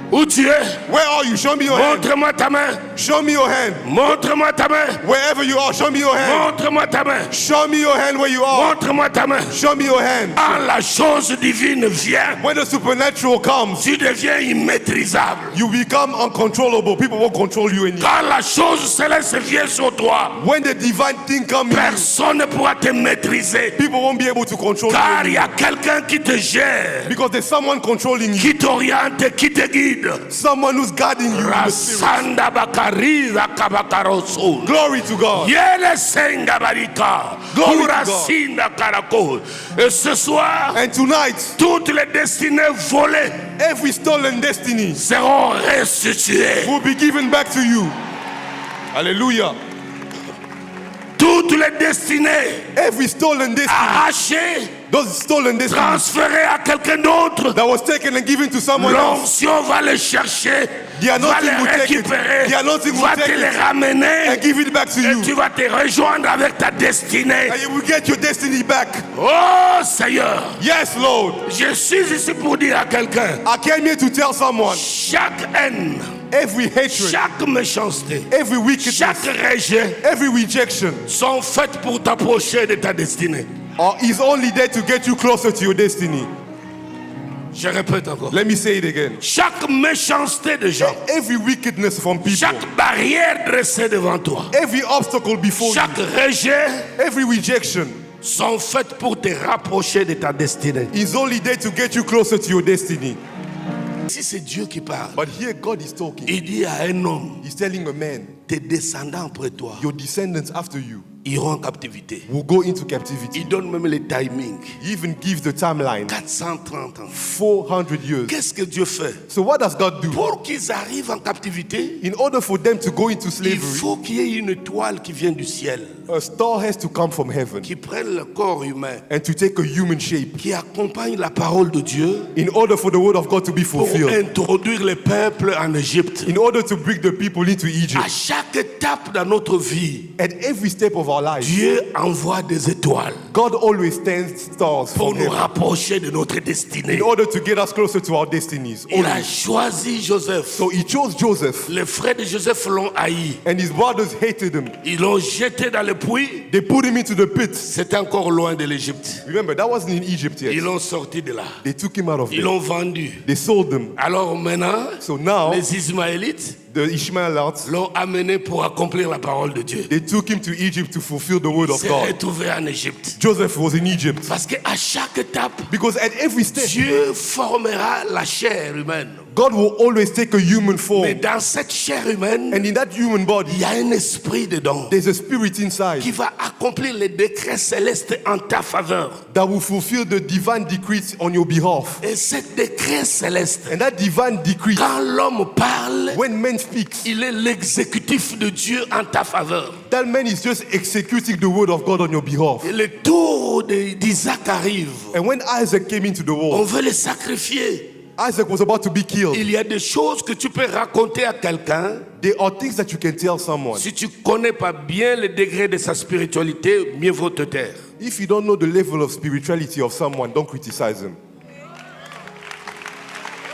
Speaker 1: Où tu es?
Speaker 2: Where are you? Show me your hand.
Speaker 1: Montre-moi ta main.
Speaker 2: Show me your hand.
Speaker 1: Montre-moi ta main.
Speaker 2: Wherever you are, show me your hand.
Speaker 1: Montre-moi ta main.
Speaker 2: Show me your hand where you are.
Speaker 1: Montre-moi ta main.
Speaker 2: Show me your hand.
Speaker 1: Quand la chose divine vient,
Speaker 2: When the supernatural comes,
Speaker 1: tu deviens immaîtrisable.
Speaker 2: you become uncontrollable. People won't control you anymore.
Speaker 1: Quand la chose céleste vient sur toi,
Speaker 2: When the divine thing comes,
Speaker 1: personne ne pourra te maîtriser.
Speaker 2: people won't be able to control you
Speaker 1: Car il y
Speaker 2: anymore.
Speaker 1: a quelqu'un qui te gère,
Speaker 2: Because there's someone controlling you.
Speaker 1: qui t'oriente, qui te guide.
Speaker 2: Someone who's guiding you in the spirit.
Speaker 1: Rasanda bakariza kabakarosu.
Speaker 2: Glory to God.
Speaker 1: Yele senga barika.
Speaker 2: Glory to
Speaker 1: Urasinda karako. Et ce soir,
Speaker 2: And tonight,
Speaker 1: toutes les destinées volées
Speaker 2: every stolen destiny
Speaker 1: seront restituées.
Speaker 2: will be given back to you. Hallelujah.
Speaker 1: Toutes les destinées
Speaker 2: Every stolen destiny,
Speaker 1: arrachées,
Speaker 2: those stolen destinies
Speaker 1: transférées à quelqu'un d'autre,
Speaker 2: that was taken and given to someone else,
Speaker 1: l'onction va les chercher,
Speaker 2: the
Speaker 1: va
Speaker 2: anointing
Speaker 1: les
Speaker 2: will take it.
Speaker 1: récupérer,
Speaker 2: The anointing will
Speaker 1: va
Speaker 2: take
Speaker 1: te les
Speaker 2: it
Speaker 1: ramener
Speaker 2: and give it back to
Speaker 1: et
Speaker 2: you.
Speaker 1: tu vas te rejoindre avec ta destinée.
Speaker 2: And you will get your destiny back.
Speaker 1: Oh Seigneur,
Speaker 2: Yes, Lord.
Speaker 1: je suis ici pour dire à quelqu'un,
Speaker 2: I came here to tell someone
Speaker 1: chaque haine,
Speaker 2: every hatred,
Speaker 1: chaque méchanceté,
Speaker 2: every wickedness,
Speaker 1: chaque rejet
Speaker 2: every rejection
Speaker 1: sont faites pour t'approcher de ta destinée.
Speaker 2: is only there to get you closer to your destiny.
Speaker 1: Je répète encore.
Speaker 2: Let me say it again.
Speaker 1: Chaque méchanceté de gens,
Speaker 2: Every wickedness from people,
Speaker 1: chaque barrière dressée devant toi,
Speaker 2: every obstacle before you,
Speaker 1: chaque rejet
Speaker 2: every rejection
Speaker 1: sont faites pour te rapprocher de ta destinée.
Speaker 2: is only there to get you closer to your destiny.
Speaker 1: Si c'est Dieu qui parle,
Speaker 2: But here God is talking.
Speaker 1: il dit à un homme,
Speaker 2: He's telling a man,
Speaker 1: tes descendants après toi
Speaker 2: your descendants after you
Speaker 1: iront en captivité.
Speaker 2: will go into captivity.
Speaker 1: Il donne même les timings.
Speaker 2: He even gives the timeline,
Speaker 1: 430 ans.
Speaker 2: 400 years.
Speaker 1: Qu'est-ce que Dieu fait?
Speaker 2: So what does God do?
Speaker 1: Pour qu'ils arrivent en captivité,
Speaker 2: In order for them to go into
Speaker 1: il
Speaker 2: slavery,
Speaker 1: faut qu'il y ait une étoile qui vient du ciel,
Speaker 2: a star has to come from heaven
Speaker 1: qui prenne le corps humain,
Speaker 2: and to take a human shape
Speaker 1: qui accompagne la parole de Dieu
Speaker 2: in order for the word of God to be
Speaker 1: pour
Speaker 2: fulfilled,
Speaker 1: introduire le peuple en Égypte.
Speaker 2: in order to bring the people into
Speaker 1: À
Speaker 2: Egypt.
Speaker 1: chaque étape dans notre vie,
Speaker 2: At every step of our lives,
Speaker 1: Dieu envoie des étoiles
Speaker 2: God always sends stars
Speaker 1: pour
Speaker 2: from
Speaker 1: nous
Speaker 2: heaven
Speaker 1: rapprocher de notre destinée.
Speaker 2: in order to get us closer to our destinies.
Speaker 1: Il a
Speaker 2: Only.
Speaker 1: choisi Joseph.
Speaker 2: So he chose Joseph,
Speaker 1: Les frères de Joseph l'ont haï.
Speaker 2: and his brothers hated him.
Speaker 1: Ils l'ont jeté dans le puits.
Speaker 2: They put him into the pit.
Speaker 1: C'était encore loin de l'Égypte.
Speaker 2: Remember, that wasn't in Egypt
Speaker 1: Ils
Speaker 2: yet.
Speaker 1: l'ont sorti de là.
Speaker 2: They took him out of
Speaker 1: Ils
Speaker 2: there.
Speaker 1: l'ont vendu.
Speaker 2: They sold him.
Speaker 1: Alors maintenant,
Speaker 2: So now,
Speaker 1: les Ismaélites
Speaker 2: the Ishmaelites,
Speaker 1: l'ont amené pour accomplir la parole de Dieu.
Speaker 2: they took him to Egypt to fulfill the word
Speaker 1: Il
Speaker 2: of
Speaker 1: s'est
Speaker 2: God.
Speaker 1: retrouvé en Égypte.
Speaker 2: Joseph was in Egypt.
Speaker 1: Parce qu'à chaque étape,
Speaker 2: Because at every step,
Speaker 1: Dieu formera la chair humaine.
Speaker 2: God will always take a human
Speaker 1: Mais
Speaker 2: form.
Speaker 1: dans cette chair humaine,
Speaker 2: And in that human
Speaker 1: il
Speaker 2: body,
Speaker 1: y a un esprit dedans
Speaker 2: there's a spirit inside
Speaker 1: qui va accomplir les décrets célestes en ta faveur.
Speaker 2: that will fulfill the divine decrees on your behalf.
Speaker 1: Et ce décret céleste,
Speaker 2: And that divine decree,
Speaker 1: quand l'homme parle,
Speaker 2: when man speaks,
Speaker 1: il est l'exécutif de Dieu en ta faveur.
Speaker 2: that man is just executing the word of God on your behalf.
Speaker 1: Et le tour d'Isaac arrive.
Speaker 2: And when Isaac came into the
Speaker 1: On
Speaker 2: world,
Speaker 1: veut le sacrifier.
Speaker 2: Isaac was about to be killed.
Speaker 1: Il y a des choses que tu peux raconter à quelqu'un.
Speaker 2: There are things that you can tell someone.
Speaker 1: Si tu ne connais pas bien le degré de sa spiritualité, mieux vaut te taire.
Speaker 2: If you don't know the level of spirituality of someone, don't criticize him.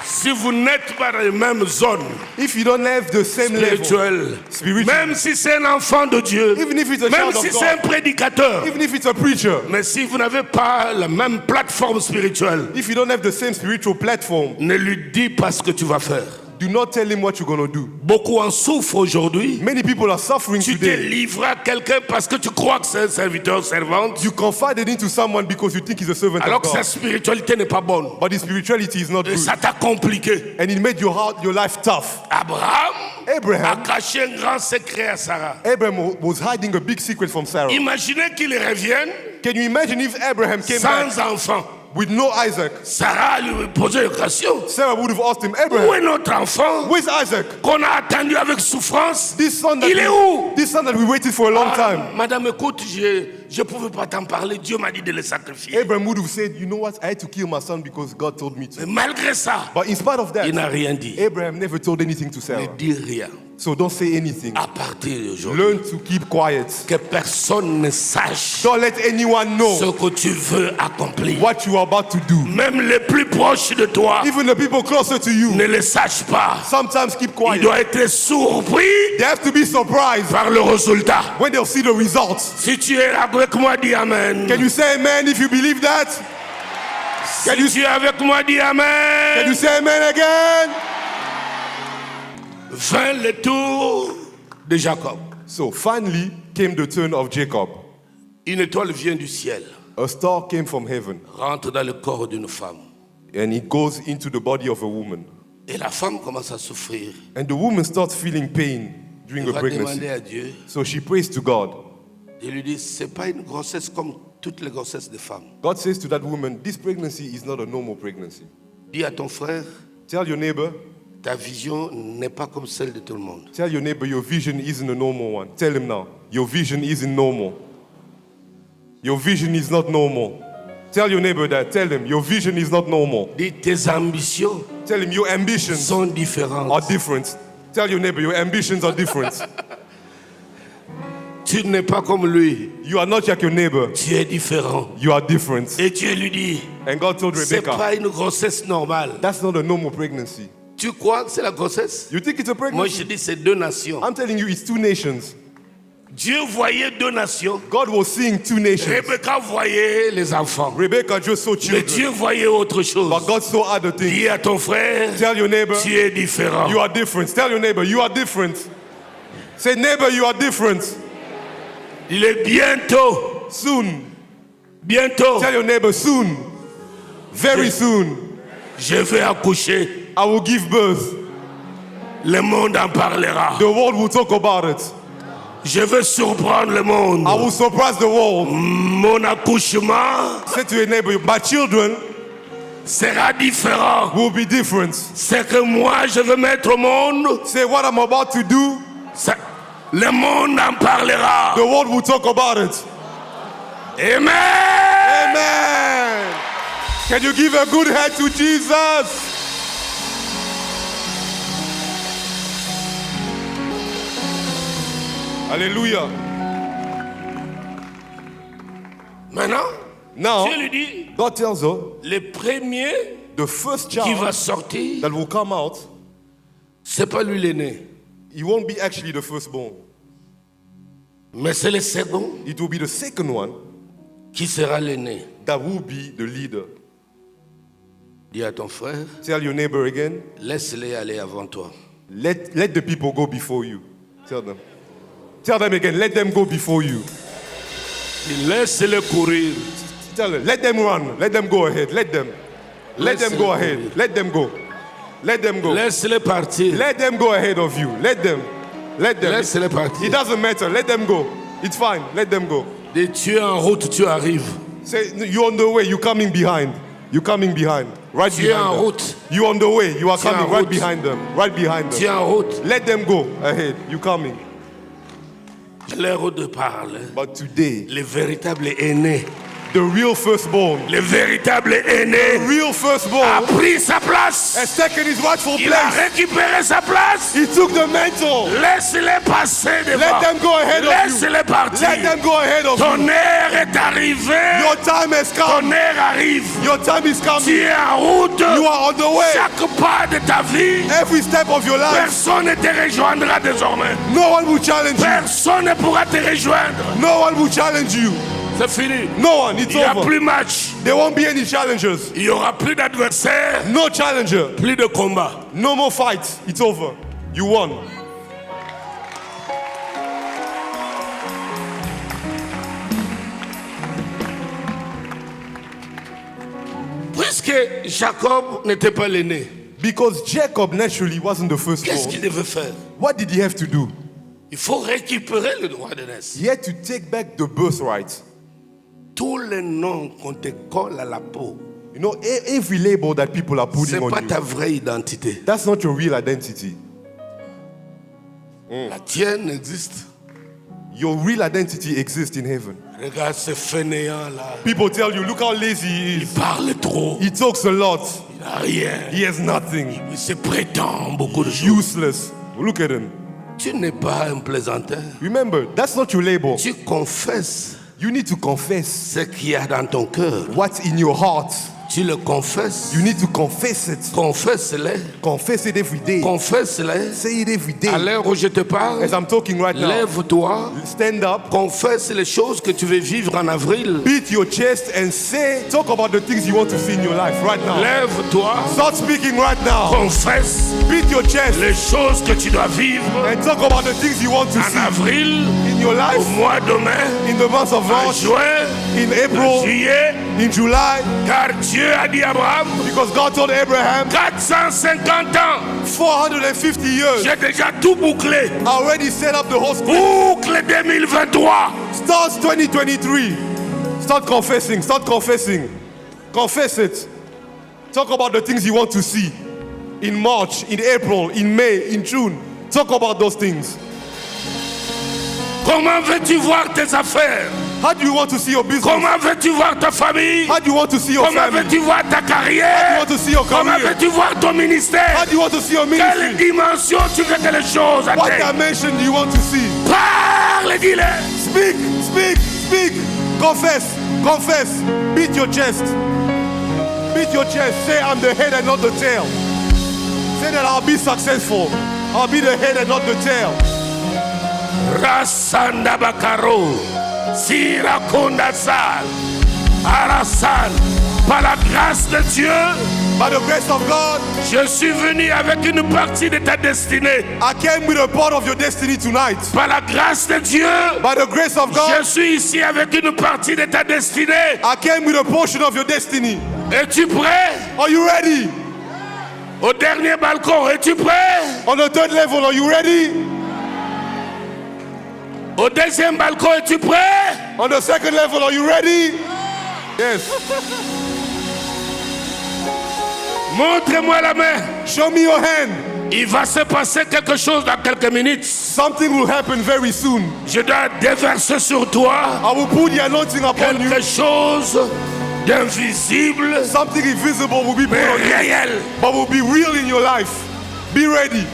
Speaker 1: Si vous n'êtes pas dans les mêmes zones
Speaker 2: If you don't have the same level,
Speaker 1: spirituelles,
Speaker 2: Spiritual.
Speaker 1: même si c'est un enfant de Dieu,
Speaker 2: even if it's a
Speaker 1: même
Speaker 2: child
Speaker 1: si
Speaker 2: of
Speaker 1: c'est un
Speaker 2: God,
Speaker 1: prédicateur,
Speaker 2: even if it's a preacher,
Speaker 1: mais si vous n'avez pas la même plateforme spirituelle,
Speaker 2: if you don't have the same spiritual platform,
Speaker 1: ne lui dis pas ce que tu vas faire.
Speaker 2: do not tell him what you're going to do.
Speaker 1: Beaucoup en souffrent aujourd'hui.
Speaker 2: Many people are suffering
Speaker 1: Tu t'es
Speaker 2: today.
Speaker 1: livré à quelqu'un parce que tu crois que c'est un serviteur, servante,
Speaker 2: You confided into someone because you think he's a servant
Speaker 1: alors
Speaker 2: of
Speaker 1: que sa
Speaker 2: God.
Speaker 1: spiritualité n'est pas bonne.
Speaker 2: But his spirituality is not
Speaker 1: Et
Speaker 2: good.
Speaker 1: ça t'a compliqué.
Speaker 2: And it made your life tough.
Speaker 1: Abraham a
Speaker 2: Abraham,
Speaker 1: caché un grand secret à Sarah.
Speaker 2: Abraham was hiding a big secret from Sarah.
Speaker 1: Imaginez qu'il revienne
Speaker 2: Can you imagine if Abraham came back
Speaker 1: sans enfant.
Speaker 2: with no Isaac?
Speaker 1: Sarah lui posait une question.
Speaker 2: Sarah would have asked him,
Speaker 1: Où
Speaker 2: Abraham,
Speaker 1: est notre enfant
Speaker 2: where's Isaac?
Speaker 1: qu'on a attendu avec souffrance?
Speaker 2: This son
Speaker 1: Il est où?
Speaker 2: that we waited for a long time.
Speaker 1: Madame, écoute, je ne pouvais pas t'en parler. Dieu m'a dit de le sacrifier.
Speaker 2: Abraham would have said, you know what, I had to kill my son because God told me
Speaker 1: Mais
Speaker 2: to.
Speaker 1: malgré ça,
Speaker 2: But in spite of
Speaker 1: il n'a
Speaker 2: that,
Speaker 1: rien dit.
Speaker 2: Abraham never told anything to
Speaker 1: Ne
Speaker 2: Sarah.
Speaker 1: dis rien.
Speaker 2: So don't say anything.
Speaker 1: À partir d'aujourd'hui,
Speaker 2: Learn to keep quiet.
Speaker 1: que personne ne sache
Speaker 2: Don't let anyone
Speaker 1: ce
Speaker 2: know
Speaker 1: que tu veux accomplir.
Speaker 2: what you are about to do.
Speaker 1: Même les plus proches de toi
Speaker 2: Even the people closer to you,
Speaker 1: ne le sachent pas.
Speaker 2: sometimes keep
Speaker 1: Il
Speaker 2: quiet.
Speaker 1: doit être surpris
Speaker 2: They have to be surprised
Speaker 1: par le résultat.
Speaker 2: when they'll see the results.
Speaker 1: Si tu es avec moi, dis Amen.
Speaker 2: Can you say amen if you believe that? Can you,
Speaker 1: Si tu es avec moi, dis
Speaker 2: can
Speaker 1: Amen.
Speaker 2: you say amen again?
Speaker 1: Vint le tour de Jacob.
Speaker 2: So finally came the turn of Jacob.
Speaker 1: Une étoile vient du ciel,
Speaker 2: A star came from heaven
Speaker 1: rentre dans le corps d'une femme.
Speaker 2: and it goes into the body of a woman.
Speaker 1: Et la femme commence à souffrir.
Speaker 2: And the woman starts feeling pain during
Speaker 1: Elle
Speaker 2: her
Speaker 1: va demander
Speaker 2: pregnancy.
Speaker 1: à Dieu.
Speaker 2: So she prays to God.
Speaker 1: Et lui dit, c'est pas une grossesse comme toutes les grossesses des femmes.
Speaker 2: God says to that woman, this pregnancy is not a normal pregnancy.
Speaker 1: Dis à ton frère,
Speaker 2: Tell your neighbor,
Speaker 1: ta vision n'est pas comme celle de tout le monde.
Speaker 2: tell your neighbor your vision isn't a normal one. Tell him now, your vision isn't normal. Your vision is not normal. Tell your neighbor that. Tell him your vision is not normal.
Speaker 1: Dis, tes ambitions
Speaker 2: Tell him your ambitions
Speaker 1: sont différentes.
Speaker 2: are different. Tell your neighbor your ambitions are different.
Speaker 1: Tu n'es pas comme lui.
Speaker 2: You are not like your neighbor.
Speaker 1: Tu es différent.
Speaker 2: You are different.
Speaker 1: Et Dieu lui dit,
Speaker 2: And God told
Speaker 1: c'est
Speaker 2: Rebecca,
Speaker 1: pas une grossesse normale.
Speaker 2: that's not a normal pregnancy.
Speaker 1: Tu crois que c'est la grossesse?
Speaker 2: You think it's a
Speaker 1: Moi,
Speaker 2: pregnancy?
Speaker 1: je dis c'est deux nations.
Speaker 2: I'm telling you, it's two nations.
Speaker 1: Dieu voyait deux nations.
Speaker 2: God was seeing two nations.
Speaker 1: Rebecca voyait les enfants.
Speaker 2: Rebecca just saw
Speaker 1: Mais
Speaker 2: children,
Speaker 1: Dieu voyait autre chose.
Speaker 2: but God saw other things.
Speaker 1: Dis à ton frère,
Speaker 2: Tell your neighbor,
Speaker 1: tu es différent.
Speaker 2: you are different. Tell your neighbor, you are different. Say, neighbor, you are different.
Speaker 1: Il est bientôt.
Speaker 2: Soon.
Speaker 1: Bientôt.
Speaker 2: Tell your neighbor, soon. Very soon.
Speaker 1: Je vais accoucher.
Speaker 2: I will give birth.
Speaker 1: Le monde en parlera.
Speaker 2: The world will talk about it.
Speaker 1: Je vais surprendre le monde.
Speaker 2: I will surprise the world.
Speaker 1: Mon accouchement
Speaker 2: Say to your neighbor, my children
Speaker 1: sera différent.
Speaker 2: will be different.
Speaker 1: C'est que moi, je vais mettre au monde.
Speaker 2: Say what I'm about to do,
Speaker 1: Le monde en parlera.
Speaker 2: the world will talk about it.
Speaker 1: Amen.
Speaker 2: Amen. Can you give a good hand to Jesus? Hallelujah.
Speaker 1: Maintenant,
Speaker 2: Now,
Speaker 1: Dieu lui dit,
Speaker 2: God tells her,
Speaker 1: le premier
Speaker 2: the first
Speaker 1: qui va
Speaker 2: child
Speaker 1: sortir,
Speaker 2: that will come out,
Speaker 1: c'est pas lui l'aîné,
Speaker 2: he won't be actually the firstborn.
Speaker 1: mais c'est le second
Speaker 2: It will be the second one
Speaker 1: qui sera l'aîné.
Speaker 2: that will be the leader.
Speaker 1: Dis à ton frère,
Speaker 2: Tell your neighbor again,
Speaker 1: laisse-les aller avant toi.
Speaker 2: let the people go before you. Tell them. Tell them again, let them go before you.
Speaker 1: Dis, laisse-les courir.
Speaker 2: Tell them, let them run, let them go ahead, let them. Let them go
Speaker 1: Laisse-les
Speaker 2: ahead,
Speaker 1: courir.
Speaker 2: let them go. Let them go.
Speaker 1: Laisse-les partir.
Speaker 2: Let them go ahead of you. Let them. Let them.
Speaker 1: Laisse-les partir.
Speaker 2: It doesn't matter. Let them go. It's fine. Let them go.
Speaker 1: Et tu es en route, tu arrives.
Speaker 2: Say, you're on the way. You're coming behind. You're coming behind. Right
Speaker 1: Tu es en
Speaker 2: behind them.
Speaker 1: route.
Speaker 2: You're on the way. You are
Speaker 1: Tu es en
Speaker 2: coming right
Speaker 1: route.
Speaker 2: behind them. Right behind
Speaker 1: Tu es
Speaker 2: them.
Speaker 1: en route.
Speaker 2: Let them go ahead. You're coming.
Speaker 1: L'heure de parler.
Speaker 2: But today,
Speaker 1: Le véritable aîné.
Speaker 2: the real firstborn,
Speaker 1: Le véritable aîné
Speaker 2: real firstborn,
Speaker 1: a pris sa place.
Speaker 2: has taken his rightful
Speaker 1: Il a
Speaker 2: place.
Speaker 1: récupéré sa place.
Speaker 2: He took the mantle.
Speaker 1: Laisse-les passer devant.
Speaker 2: Let them go ahead of you.
Speaker 1: Laisse-les partir.
Speaker 2: Let them go ahead of
Speaker 1: Ton
Speaker 2: you.
Speaker 1: heure est arrivée.
Speaker 2: Your time has come.
Speaker 1: Ton heure arrive.
Speaker 2: Your time is
Speaker 1: Tu
Speaker 2: coming.
Speaker 1: es en route.
Speaker 2: You are on the way.
Speaker 1: Chaque pas de ta vie,
Speaker 2: Every step of your life,
Speaker 1: personne ne te rejoindra désormais.
Speaker 2: no one will challenge you.
Speaker 1: Personne ne pourra te rejoindre.
Speaker 2: No one will challenge you.
Speaker 1: C'est fini.
Speaker 2: No one. It's
Speaker 1: Il n'y a
Speaker 2: over.
Speaker 1: plus match.
Speaker 2: There won't be any challengers.
Speaker 1: Il n'y aura plus d'adversaires.
Speaker 2: No challenger.
Speaker 1: Plus de combat.
Speaker 2: No more fights. It's over. You won.
Speaker 1: Puisque Jacob n'était pas l'aîné,
Speaker 2: Because Jacob naturally wasn't the
Speaker 1: qu'est-ce
Speaker 2: firstborn.
Speaker 1: qu'il devait faire?
Speaker 2: What did he have to do?
Speaker 1: Il faut récupérer le droit de naissance.
Speaker 2: He had to take back the birthright.
Speaker 1: Tous les noms qu'on te colle à la peau,
Speaker 2: You know, every label that people are
Speaker 1: ce
Speaker 2: putting
Speaker 1: n'est
Speaker 2: on
Speaker 1: pas
Speaker 2: you,
Speaker 1: ta vraie identité.
Speaker 2: that's not your real identity.
Speaker 1: La tienne existe.
Speaker 2: Your real identity exists in heaven.
Speaker 1: Regarde ce fainéant là.
Speaker 2: People tell you, look how lazy he
Speaker 1: Il
Speaker 2: is.
Speaker 1: parle trop.
Speaker 2: He talks a lot.
Speaker 1: Il n'a rien.
Speaker 2: He has nothing.
Speaker 1: Il se prétend beaucoup de choses.
Speaker 2: Useless. Look at him.
Speaker 1: Tu n'es pas un plaisantin.
Speaker 2: Remember, that's not your label.
Speaker 1: Tu confesses
Speaker 2: You need to confess
Speaker 1: ce qu'il y a dans ton cœur.
Speaker 2: what's in your heart.
Speaker 1: Tu le confesses.
Speaker 2: You need to confess it.
Speaker 1: Confesse-le.
Speaker 2: Confess it every day.
Speaker 1: Confesse-le.
Speaker 2: Say it every day.
Speaker 1: À l'heure où je te parle,
Speaker 2: As I'm talking right now,
Speaker 1: lève-toi.
Speaker 2: stand up,
Speaker 1: Confesse les choses que tu veux vivre en avril.
Speaker 2: beat your chest and talk about the things you want to see in your life right now.
Speaker 1: Lève-toi.
Speaker 2: Start speaking right now.
Speaker 1: Confesse
Speaker 2: Beat your chest
Speaker 1: les choses que tu dois vivre
Speaker 2: and talk about the things you want to
Speaker 1: en
Speaker 2: see
Speaker 1: avril,
Speaker 2: in your
Speaker 1: au
Speaker 2: life,
Speaker 1: mois de mai,
Speaker 2: in the month of
Speaker 1: en
Speaker 2: March,
Speaker 1: juin,
Speaker 2: in
Speaker 1: en
Speaker 2: April,
Speaker 1: juillet,
Speaker 2: in July,
Speaker 1: car Dieu a dit à Abraham,
Speaker 2: because God told Abraham
Speaker 1: 450 ans,
Speaker 2: 450 years.
Speaker 1: j'ai déjà tout bouclé.
Speaker 2: I already set up the whole script.
Speaker 1: Boucle 2023.
Speaker 2: Starts 2023. Start confessing. Start confessing. Confess it. Talk about the things you want to see in March, in April, in May, in June. Talk about those things.
Speaker 1: Comment veux-tu voir tes affaires?
Speaker 2: How do you want to see your business?
Speaker 1: Comment veux-tu voir ta famille?
Speaker 2: How do you want to see your
Speaker 1: Comment
Speaker 2: family?
Speaker 1: veux-tu voir ta
Speaker 2: How do you
Speaker 1: carrière?
Speaker 2: want to see your
Speaker 1: Comment
Speaker 2: career?
Speaker 1: veux-tu voir ton ministère?
Speaker 2: How do you want to see your
Speaker 1: Quelle
Speaker 2: ministry?
Speaker 1: dimension tu veux que les choses
Speaker 2: What
Speaker 1: atteignent?
Speaker 2: dimension do you want to see?
Speaker 1: Parle, dis-le.
Speaker 2: Speak, speak, speak. Confess, confess. Beat your chest. Beat your chest. Say, I'm the head and not the tail. Say that I'll be successful. I'll be the head and not the tail.
Speaker 1: Rasanda Bakaro, Sirakonda Sal, Arasan, par la grâce de Dieu,
Speaker 2: By the grace of God,
Speaker 1: je suis venu avec une partie de ta destinée.
Speaker 2: I came with a part of your destiny tonight.
Speaker 1: Par la grâce de Dieu,
Speaker 2: By the grace of
Speaker 1: je
Speaker 2: God,
Speaker 1: suis ici avec une partie de ta destinée.
Speaker 2: I came with a portion of your destiny.
Speaker 1: Es-tu prêt?
Speaker 2: Are you ready?
Speaker 1: Au dernier balcon, es-tu prêt?
Speaker 2: On the third level, are you ready?
Speaker 1: Au deuxième balcon, es-tu prêt?
Speaker 2: On the second level, are you ready? Yes.
Speaker 1: Montre-moi la main.
Speaker 2: Show me your hand.
Speaker 1: Il va se passer quelque chose dans quelques minutes.
Speaker 2: Something will happen very soon.
Speaker 1: Je dois déverser sur toi
Speaker 2: I will put the anointing upon you.
Speaker 1: quelque chose d'invisible
Speaker 2: Something invisible will be put
Speaker 1: mais
Speaker 2: on you,
Speaker 1: réel.
Speaker 2: but will be real in your life. Be ready.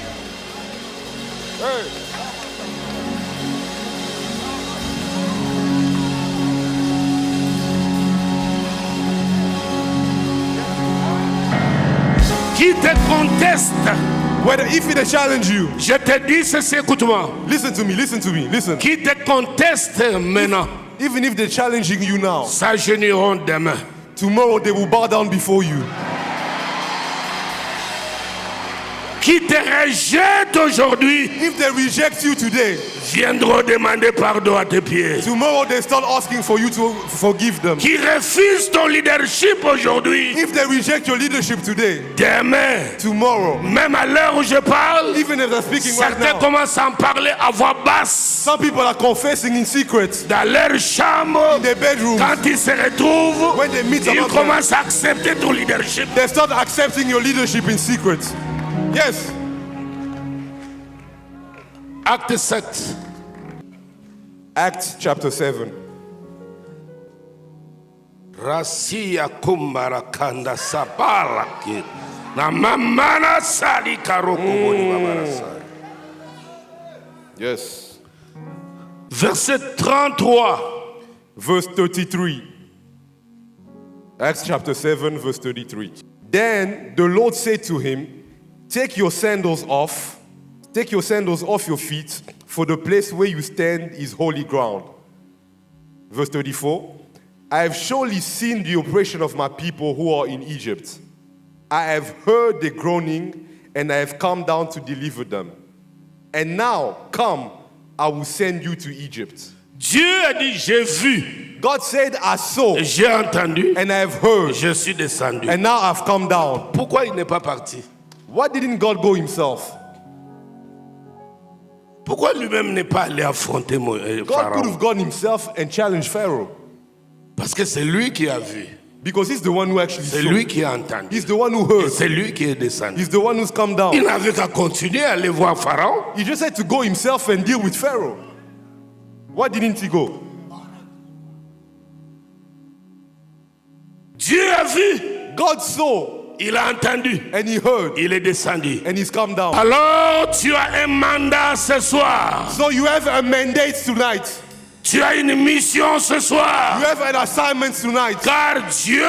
Speaker 1: Qui te conteste?
Speaker 2: Whether if it challenge you,
Speaker 1: Je te dis ceci, écoute-moi.
Speaker 2: listen to me, listen to me, listen.
Speaker 1: Qui te conteste maintenant,
Speaker 2: Even if they're challenging you now,
Speaker 1: s'agenouilleront demain.
Speaker 2: tomorrow they will bow down before you.
Speaker 1: qui te rejettent aujourd'hui
Speaker 2: if they reject you today,
Speaker 1: viendront demander pardon à tes pieds.
Speaker 2: tomorrow they start asking for you to forgive them.
Speaker 1: Qui refusent ton leadership aujourd'hui,
Speaker 2: If they reject your leadership today,
Speaker 1: demain,
Speaker 2: tomorrow,
Speaker 1: même à l'heure où je parle,
Speaker 2: even if they're speaking right
Speaker 1: certains
Speaker 2: now,
Speaker 1: commencent à en parler à voix basse
Speaker 2: some people are confessing in secret
Speaker 1: dans leur chambre.
Speaker 2: in their bedroom.
Speaker 1: Quand ils se retrouvent,
Speaker 2: When they meet
Speaker 1: ils
Speaker 2: among them,
Speaker 1: commencent à accepter ton leadership.
Speaker 2: they start accepting your leadership in secret. Yes.
Speaker 1: Acte 7.
Speaker 2: Acts chapter 7.
Speaker 1: Rasia kumbara kanda sabalaki na mamana sali karoko boni babarasa.
Speaker 2: Yes.
Speaker 1: Verset 33.
Speaker 2: Verse 33. Acts chapter 7, verse 33. Then the Lord said to him, take your sandals off your feet, for the place where you stand is holy ground. Verse 34. I have surely seen the oppression of my people who are in Egypt. I have heard their groaning, and I have come down to deliver them. And now, come, I will send you to Egypt.
Speaker 1: Dieu a dit, j'ai vu,
Speaker 2: God said, I saw,
Speaker 1: j'ai entendu,
Speaker 2: and I have heard,
Speaker 1: je suis descendu.
Speaker 2: and now I've come down.
Speaker 1: Pourquoi il n'est pas parti?
Speaker 2: Why didn't God go himself?
Speaker 1: Pourquoi lui-même n'est pas allé affronter
Speaker 2: God could
Speaker 1: Pharaon?
Speaker 2: have gone himself and challenged Pharaoh.
Speaker 1: Parce que c'est lui qui a vu,
Speaker 2: Because he's the one who actually
Speaker 1: c'est
Speaker 2: saw.
Speaker 1: lui qui a entendu,
Speaker 2: He's the one who
Speaker 1: et
Speaker 2: heard.
Speaker 1: c'est lui qui est descendu.
Speaker 2: He's the one who's come
Speaker 1: Il
Speaker 2: down.
Speaker 1: n'avait qu'à continuer à aller voir Pharaon.
Speaker 2: He just had to go himself and deal with Pharaoh. Why didn't he go?
Speaker 1: Dieu a vu,
Speaker 2: God saw
Speaker 1: il a entendu,
Speaker 2: and he heard
Speaker 1: il est descendu.
Speaker 2: and he's come down.
Speaker 1: Alors tu as un mandat ce soir.
Speaker 2: So you have a mandate tonight.
Speaker 1: Tu as une mission ce
Speaker 2: You
Speaker 1: soir.
Speaker 2: have an assignment tonight.
Speaker 1: Car Dieu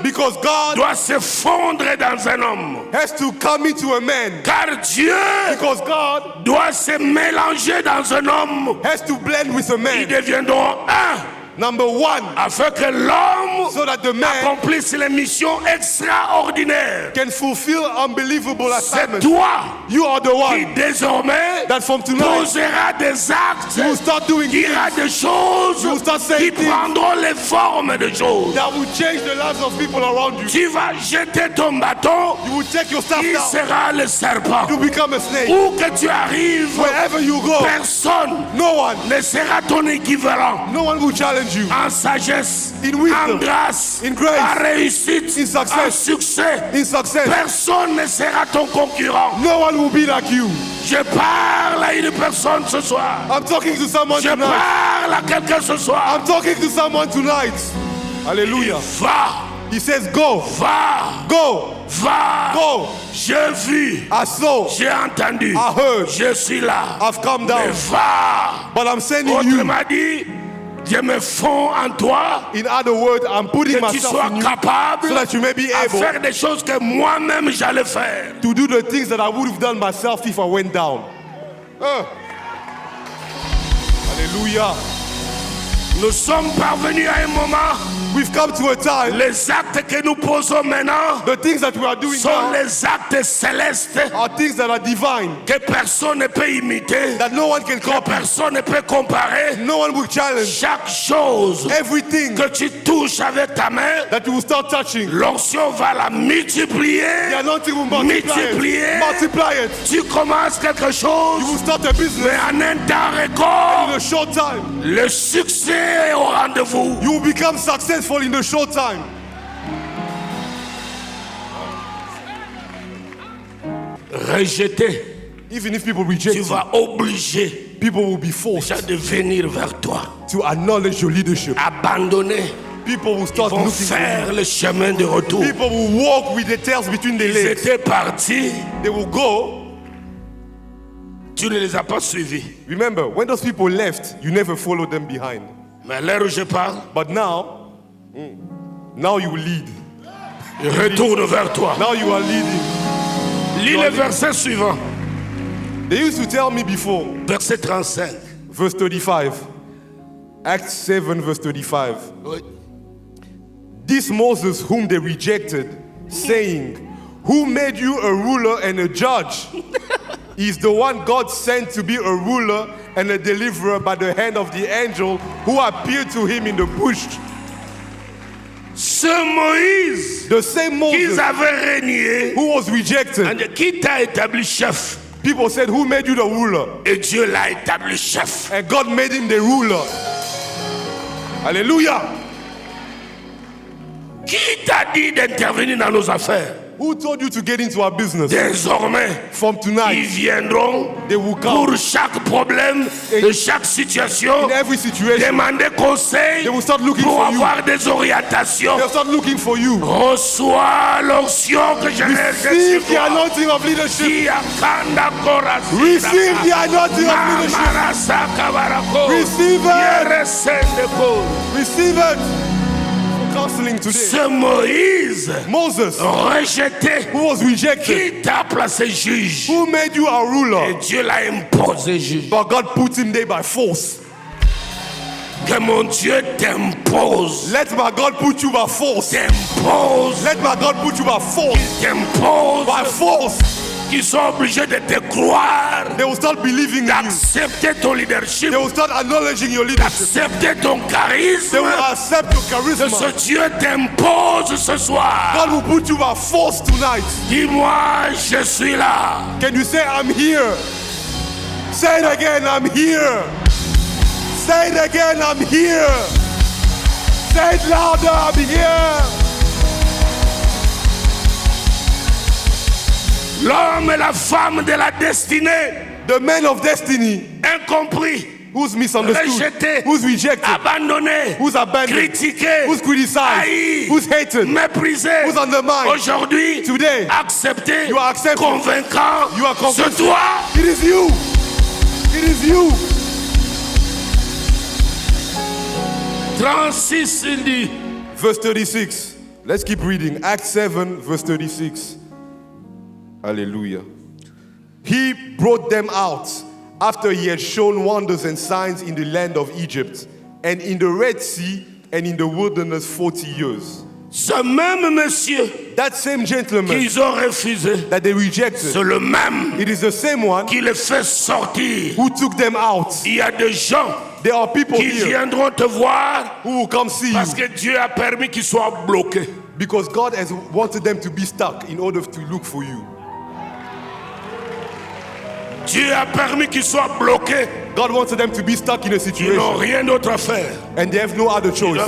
Speaker 2: Because God
Speaker 1: doit se fondre dans un homme.
Speaker 2: has to come into a man.
Speaker 1: Car Dieu
Speaker 2: Because God
Speaker 1: doit se mélanger dans un homme.
Speaker 2: has to blend with a
Speaker 1: Ils
Speaker 2: man.
Speaker 1: deviendront un.
Speaker 2: Number one,
Speaker 1: Afin que l'homme
Speaker 2: so that the man
Speaker 1: accomplisse les missions extraordinaires.
Speaker 2: can fulfill unbelievable
Speaker 1: C'est
Speaker 2: assignments.
Speaker 1: toi
Speaker 2: You are the
Speaker 1: qui
Speaker 2: one
Speaker 1: désormais
Speaker 2: that from tonight
Speaker 1: posera des actes,
Speaker 2: you will start doing
Speaker 1: dira
Speaker 2: things
Speaker 1: des choses
Speaker 2: You start
Speaker 1: qui
Speaker 2: saying things
Speaker 1: prendront les formes de choses.
Speaker 2: that will change the lives of people around you.
Speaker 1: Tu vas jeter ton bâton,
Speaker 2: You will take your staff
Speaker 1: il
Speaker 2: down.
Speaker 1: sera le serpent.
Speaker 2: You become a snake.
Speaker 1: Où que tu arrives,
Speaker 2: Wherever you go,
Speaker 1: personne
Speaker 2: no one,
Speaker 1: ne sera ton équivalent.
Speaker 2: no one will challenge you.
Speaker 1: En sagesse,
Speaker 2: In wisdom,
Speaker 1: en grâce,
Speaker 2: in grace,
Speaker 1: en réussite,
Speaker 2: in success,
Speaker 1: en succès.
Speaker 2: in success.
Speaker 1: Personne ne sera ton concurrent.
Speaker 2: No one will be like you.
Speaker 1: Je parle à une personne ce soir.
Speaker 2: I'm talking to someone
Speaker 1: Je
Speaker 2: tonight.
Speaker 1: parle à quelqu'un ce soir.
Speaker 2: I'm talking to someone tonight. Hallelujah.
Speaker 1: Va,
Speaker 2: He says, go,
Speaker 1: va,
Speaker 2: go,
Speaker 1: va.
Speaker 2: go.
Speaker 1: J'ai vu,
Speaker 2: I saw,
Speaker 1: j'ai entendu,
Speaker 2: I heard,
Speaker 1: je suis là.
Speaker 2: I've come
Speaker 1: Mais
Speaker 2: down.
Speaker 1: va.
Speaker 2: But I'm sending you.
Speaker 1: Autrement dit, je me fonds en toi,
Speaker 2: In other words, I'm putting
Speaker 1: que tu
Speaker 2: myself
Speaker 1: sois
Speaker 2: in you
Speaker 1: capable
Speaker 2: so that you may be
Speaker 1: à
Speaker 2: able
Speaker 1: faire des choses que moi-même j'allais faire.
Speaker 2: to do the things that I would have done myself if I went down. Hallelujah.
Speaker 1: Nous sommes parvenus à un moment,
Speaker 2: We've come to a time.
Speaker 1: les actes que nous posons maintenant
Speaker 2: The things that we are doing
Speaker 1: sont
Speaker 2: now
Speaker 1: les actes célestes
Speaker 2: are things that are divine,
Speaker 1: que personne ne peut imiter,
Speaker 2: that no one can
Speaker 1: que
Speaker 2: copy,
Speaker 1: personne ne peut comparer.
Speaker 2: no one will challenge.
Speaker 1: Chaque chose
Speaker 2: Everything
Speaker 1: que tu touches avec ta main,
Speaker 2: that you will start touching,
Speaker 1: l'onction va la multiplier.
Speaker 2: the anointing will multiply
Speaker 1: Multiplier.
Speaker 2: it. Multiply it.
Speaker 1: Tu commences quelque chose,
Speaker 2: You will start a business
Speaker 1: mais en un temps
Speaker 2: in
Speaker 1: record,
Speaker 2: a short time.
Speaker 1: le succès est au rendez-vous.
Speaker 2: You will become successful in a short time.
Speaker 1: Rejeté,
Speaker 2: Even if people
Speaker 1: tu
Speaker 2: reject you,
Speaker 1: vas obliger
Speaker 2: people will be forced
Speaker 1: de venir vers toi.
Speaker 2: to acknowledge your leadership.
Speaker 1: Abandonner,
Speaker 2: People will start
Speaker 1: vont
Speaker 2: looking for
Speaker 1: faire
Speaker 2: you.
Speaker 1: le chemin de retour.
Speaker 2: People will walk with their tails between their
Speaker 1: Ils
Speaker 2: legs.
Speaker 1: étaient partis,
Speaker 2: They will go.
Speaker 1: tu ne les as pas suivis.
Speaker 2: Remember, when those people left, you never followed them behind.
Speaker 1: Mais à l'heure où je parle,
Speaker 2: But now, now you lead.
Speaker 1: je retourne vers toi.
Speaker 2: Now you are leading.
Speaker 1: Lis le verset suivant,
Speaker 2: They used to tell me before,
Speaker 1: verset 35.
Speaker 2: verse 35, Acts 7, verse 35.
Speaker 1: Oui.
Speaker 2: This Moses whom they rejected, saying, Who made you a ruler and a judge? He's the one God sent to be a ruler and a deliverer by the hand of the angel who appeared to him in the bush.
Speaker 1: Ce Moïse
Speaker 2: The same
Speaker 1: qu'ils
Speaker 2: Moses
Speaker 1: avaient régné,
Speaker 2: who was rejected.
Speaker 1: qui t'a établi chef?
Speaker 2: People said, who made you the ruler?
Speaker 1: Et Dieu l'a établi chef.
Speaker 2: And God made him the ruler. Hallelujah.
Speaker 1: Qui t'a dit d'intervenir dans nos affaires?
Speaker 2: Who told you to get into our business?
Speaker 1: Désormais,
Speaker 2: From
Speaker 1: ils
Speaker 2: tonight,
Speaker 1: viendront
Speaker 2: they will come
Speaker 1: pour chaque problème, de chaque situation,
Speaker 2: in every situation.
Speaker 1: demander conseil
Speaker 2: They will start looking
Speaker 1: pour
Speaker 2: for you.
Speaker 1: avoir des orientations.
Speaker 2: They'll start looking for you.
Speaker 1: Reçois l'onction que je
Speaker 2: Receive the
Speaker 1: laisse.
Speaker 2: anointing of leadership.
Speaker 1: Receive
Speaker 2: Receive the anointing of leadership. Receive it. Receive it. For counseling today.
Speaker 1: Ce Moïse
Speaker 2: Moses,
Speaker 1: rejeté,
Speaker 2: who was rejected,
Speaker 1: qui t'a placé juge?
Speaker 2: who made you a
Speaker 1: Et
Speaker 2: ruler,
Speaker 1: Dieu l'a imposé juge.
Speaker 2: but God put him there by force.
Speaker 1: Que mon Dieu t'impose.
Speaker 2: Let my God put you by force.
Speaker 1: T'impose.
Speaker 2: Let my God put you by force.
Speaker 1: T'impose.
Speaker 2: By force.
Speaker 1: Qui sont obligés de te croire.
Speaker 2: They will start believing in you.
Speaker 1: D'accepter ton leadership.
Speaker 2: They will start acknowledging your leadership.
Speaker 1: D'accepter ton
Speaker 2: They
Speaker 1: charisme.
Speaker 2: will accept your
Speaker 1: Que
Speaker 2: charisma.
Speaker 1: ce Dieu t'impose ce soir.
Speaker 2: God will put you by force tonight.
Speaker 1: Dis-moi, je suis là.
Speaker 2: Can you say, I'm here? Say it again, I'm here. Say it again, I'm here. Say it louder, I'm here.
Speaker 1: L'homme et la femme de la destinée.
Speaker 2: The man of destiny,
Speaker 1: Incompris.
Speaker 2: who's misunderstood,
Speaker 1: Rejeté.
Speaker 2: who's rejected,
Speaker 1: Abandonné.
Speaker 2: who's abandoned,
Speaker 1: Critiqué.
Speaker 2: who's criticized,
Speaker 1: Haï.
Speaker 2: who's hated,
Speaker 1: Méprisé.
Speaker 2: who's undermined.
Speaker 1: Aujourd'hui,
Speaker 2: Today,
Speaker 1: accepté,
Speaker 2: you are accepted.
Speaker 1: convaincant,
Speaker 2: You are convinced.
Speaker 1: c'est toi.
Speaker 2: It is you. It is you.
Speaker 1: 36, il dit,
Speaker 2: Verse 36. Let's keep reading. Acts 7, verse 36. Hallelujah. He brought them out after he had shown wonders and signs in the land of Egypt and in the Red Sea and in the wilderness 40 years.
Speaker 1: ce même monsieur
Speaker 2: That same gentleman
Speaker 1: qu'ils ont refusé,
Speaker 2: that they rejected,
Speaker 1: c'est le même
Speaker 2: it is the same one
Speaker 1: qui les fait sortir.
Speaker 2: who took them out.
Speaker 1: Il y a des gens
Speaker 2: There are people
Speaker 1: qui
Speaker 2: here
Speaker 1: viendront te voir
Speaker 2: who will come see
Speaker 1: parce
Speaker 2: you
Speaker 1: que Dieu a permis qu'ils soient bloqués.
Speaker 2: because God has wanted them to be stuck in order to look for you.
Speaker 1: Dieu a permis qu'ils soient bloqués.
Speaker 2: God wanted them to be stuck in a
Speaker 1: Ils n'ont
Speaker 2: situation
Speaker 1: rien d'autre à faire.
Speaker 2: and they have no other choice.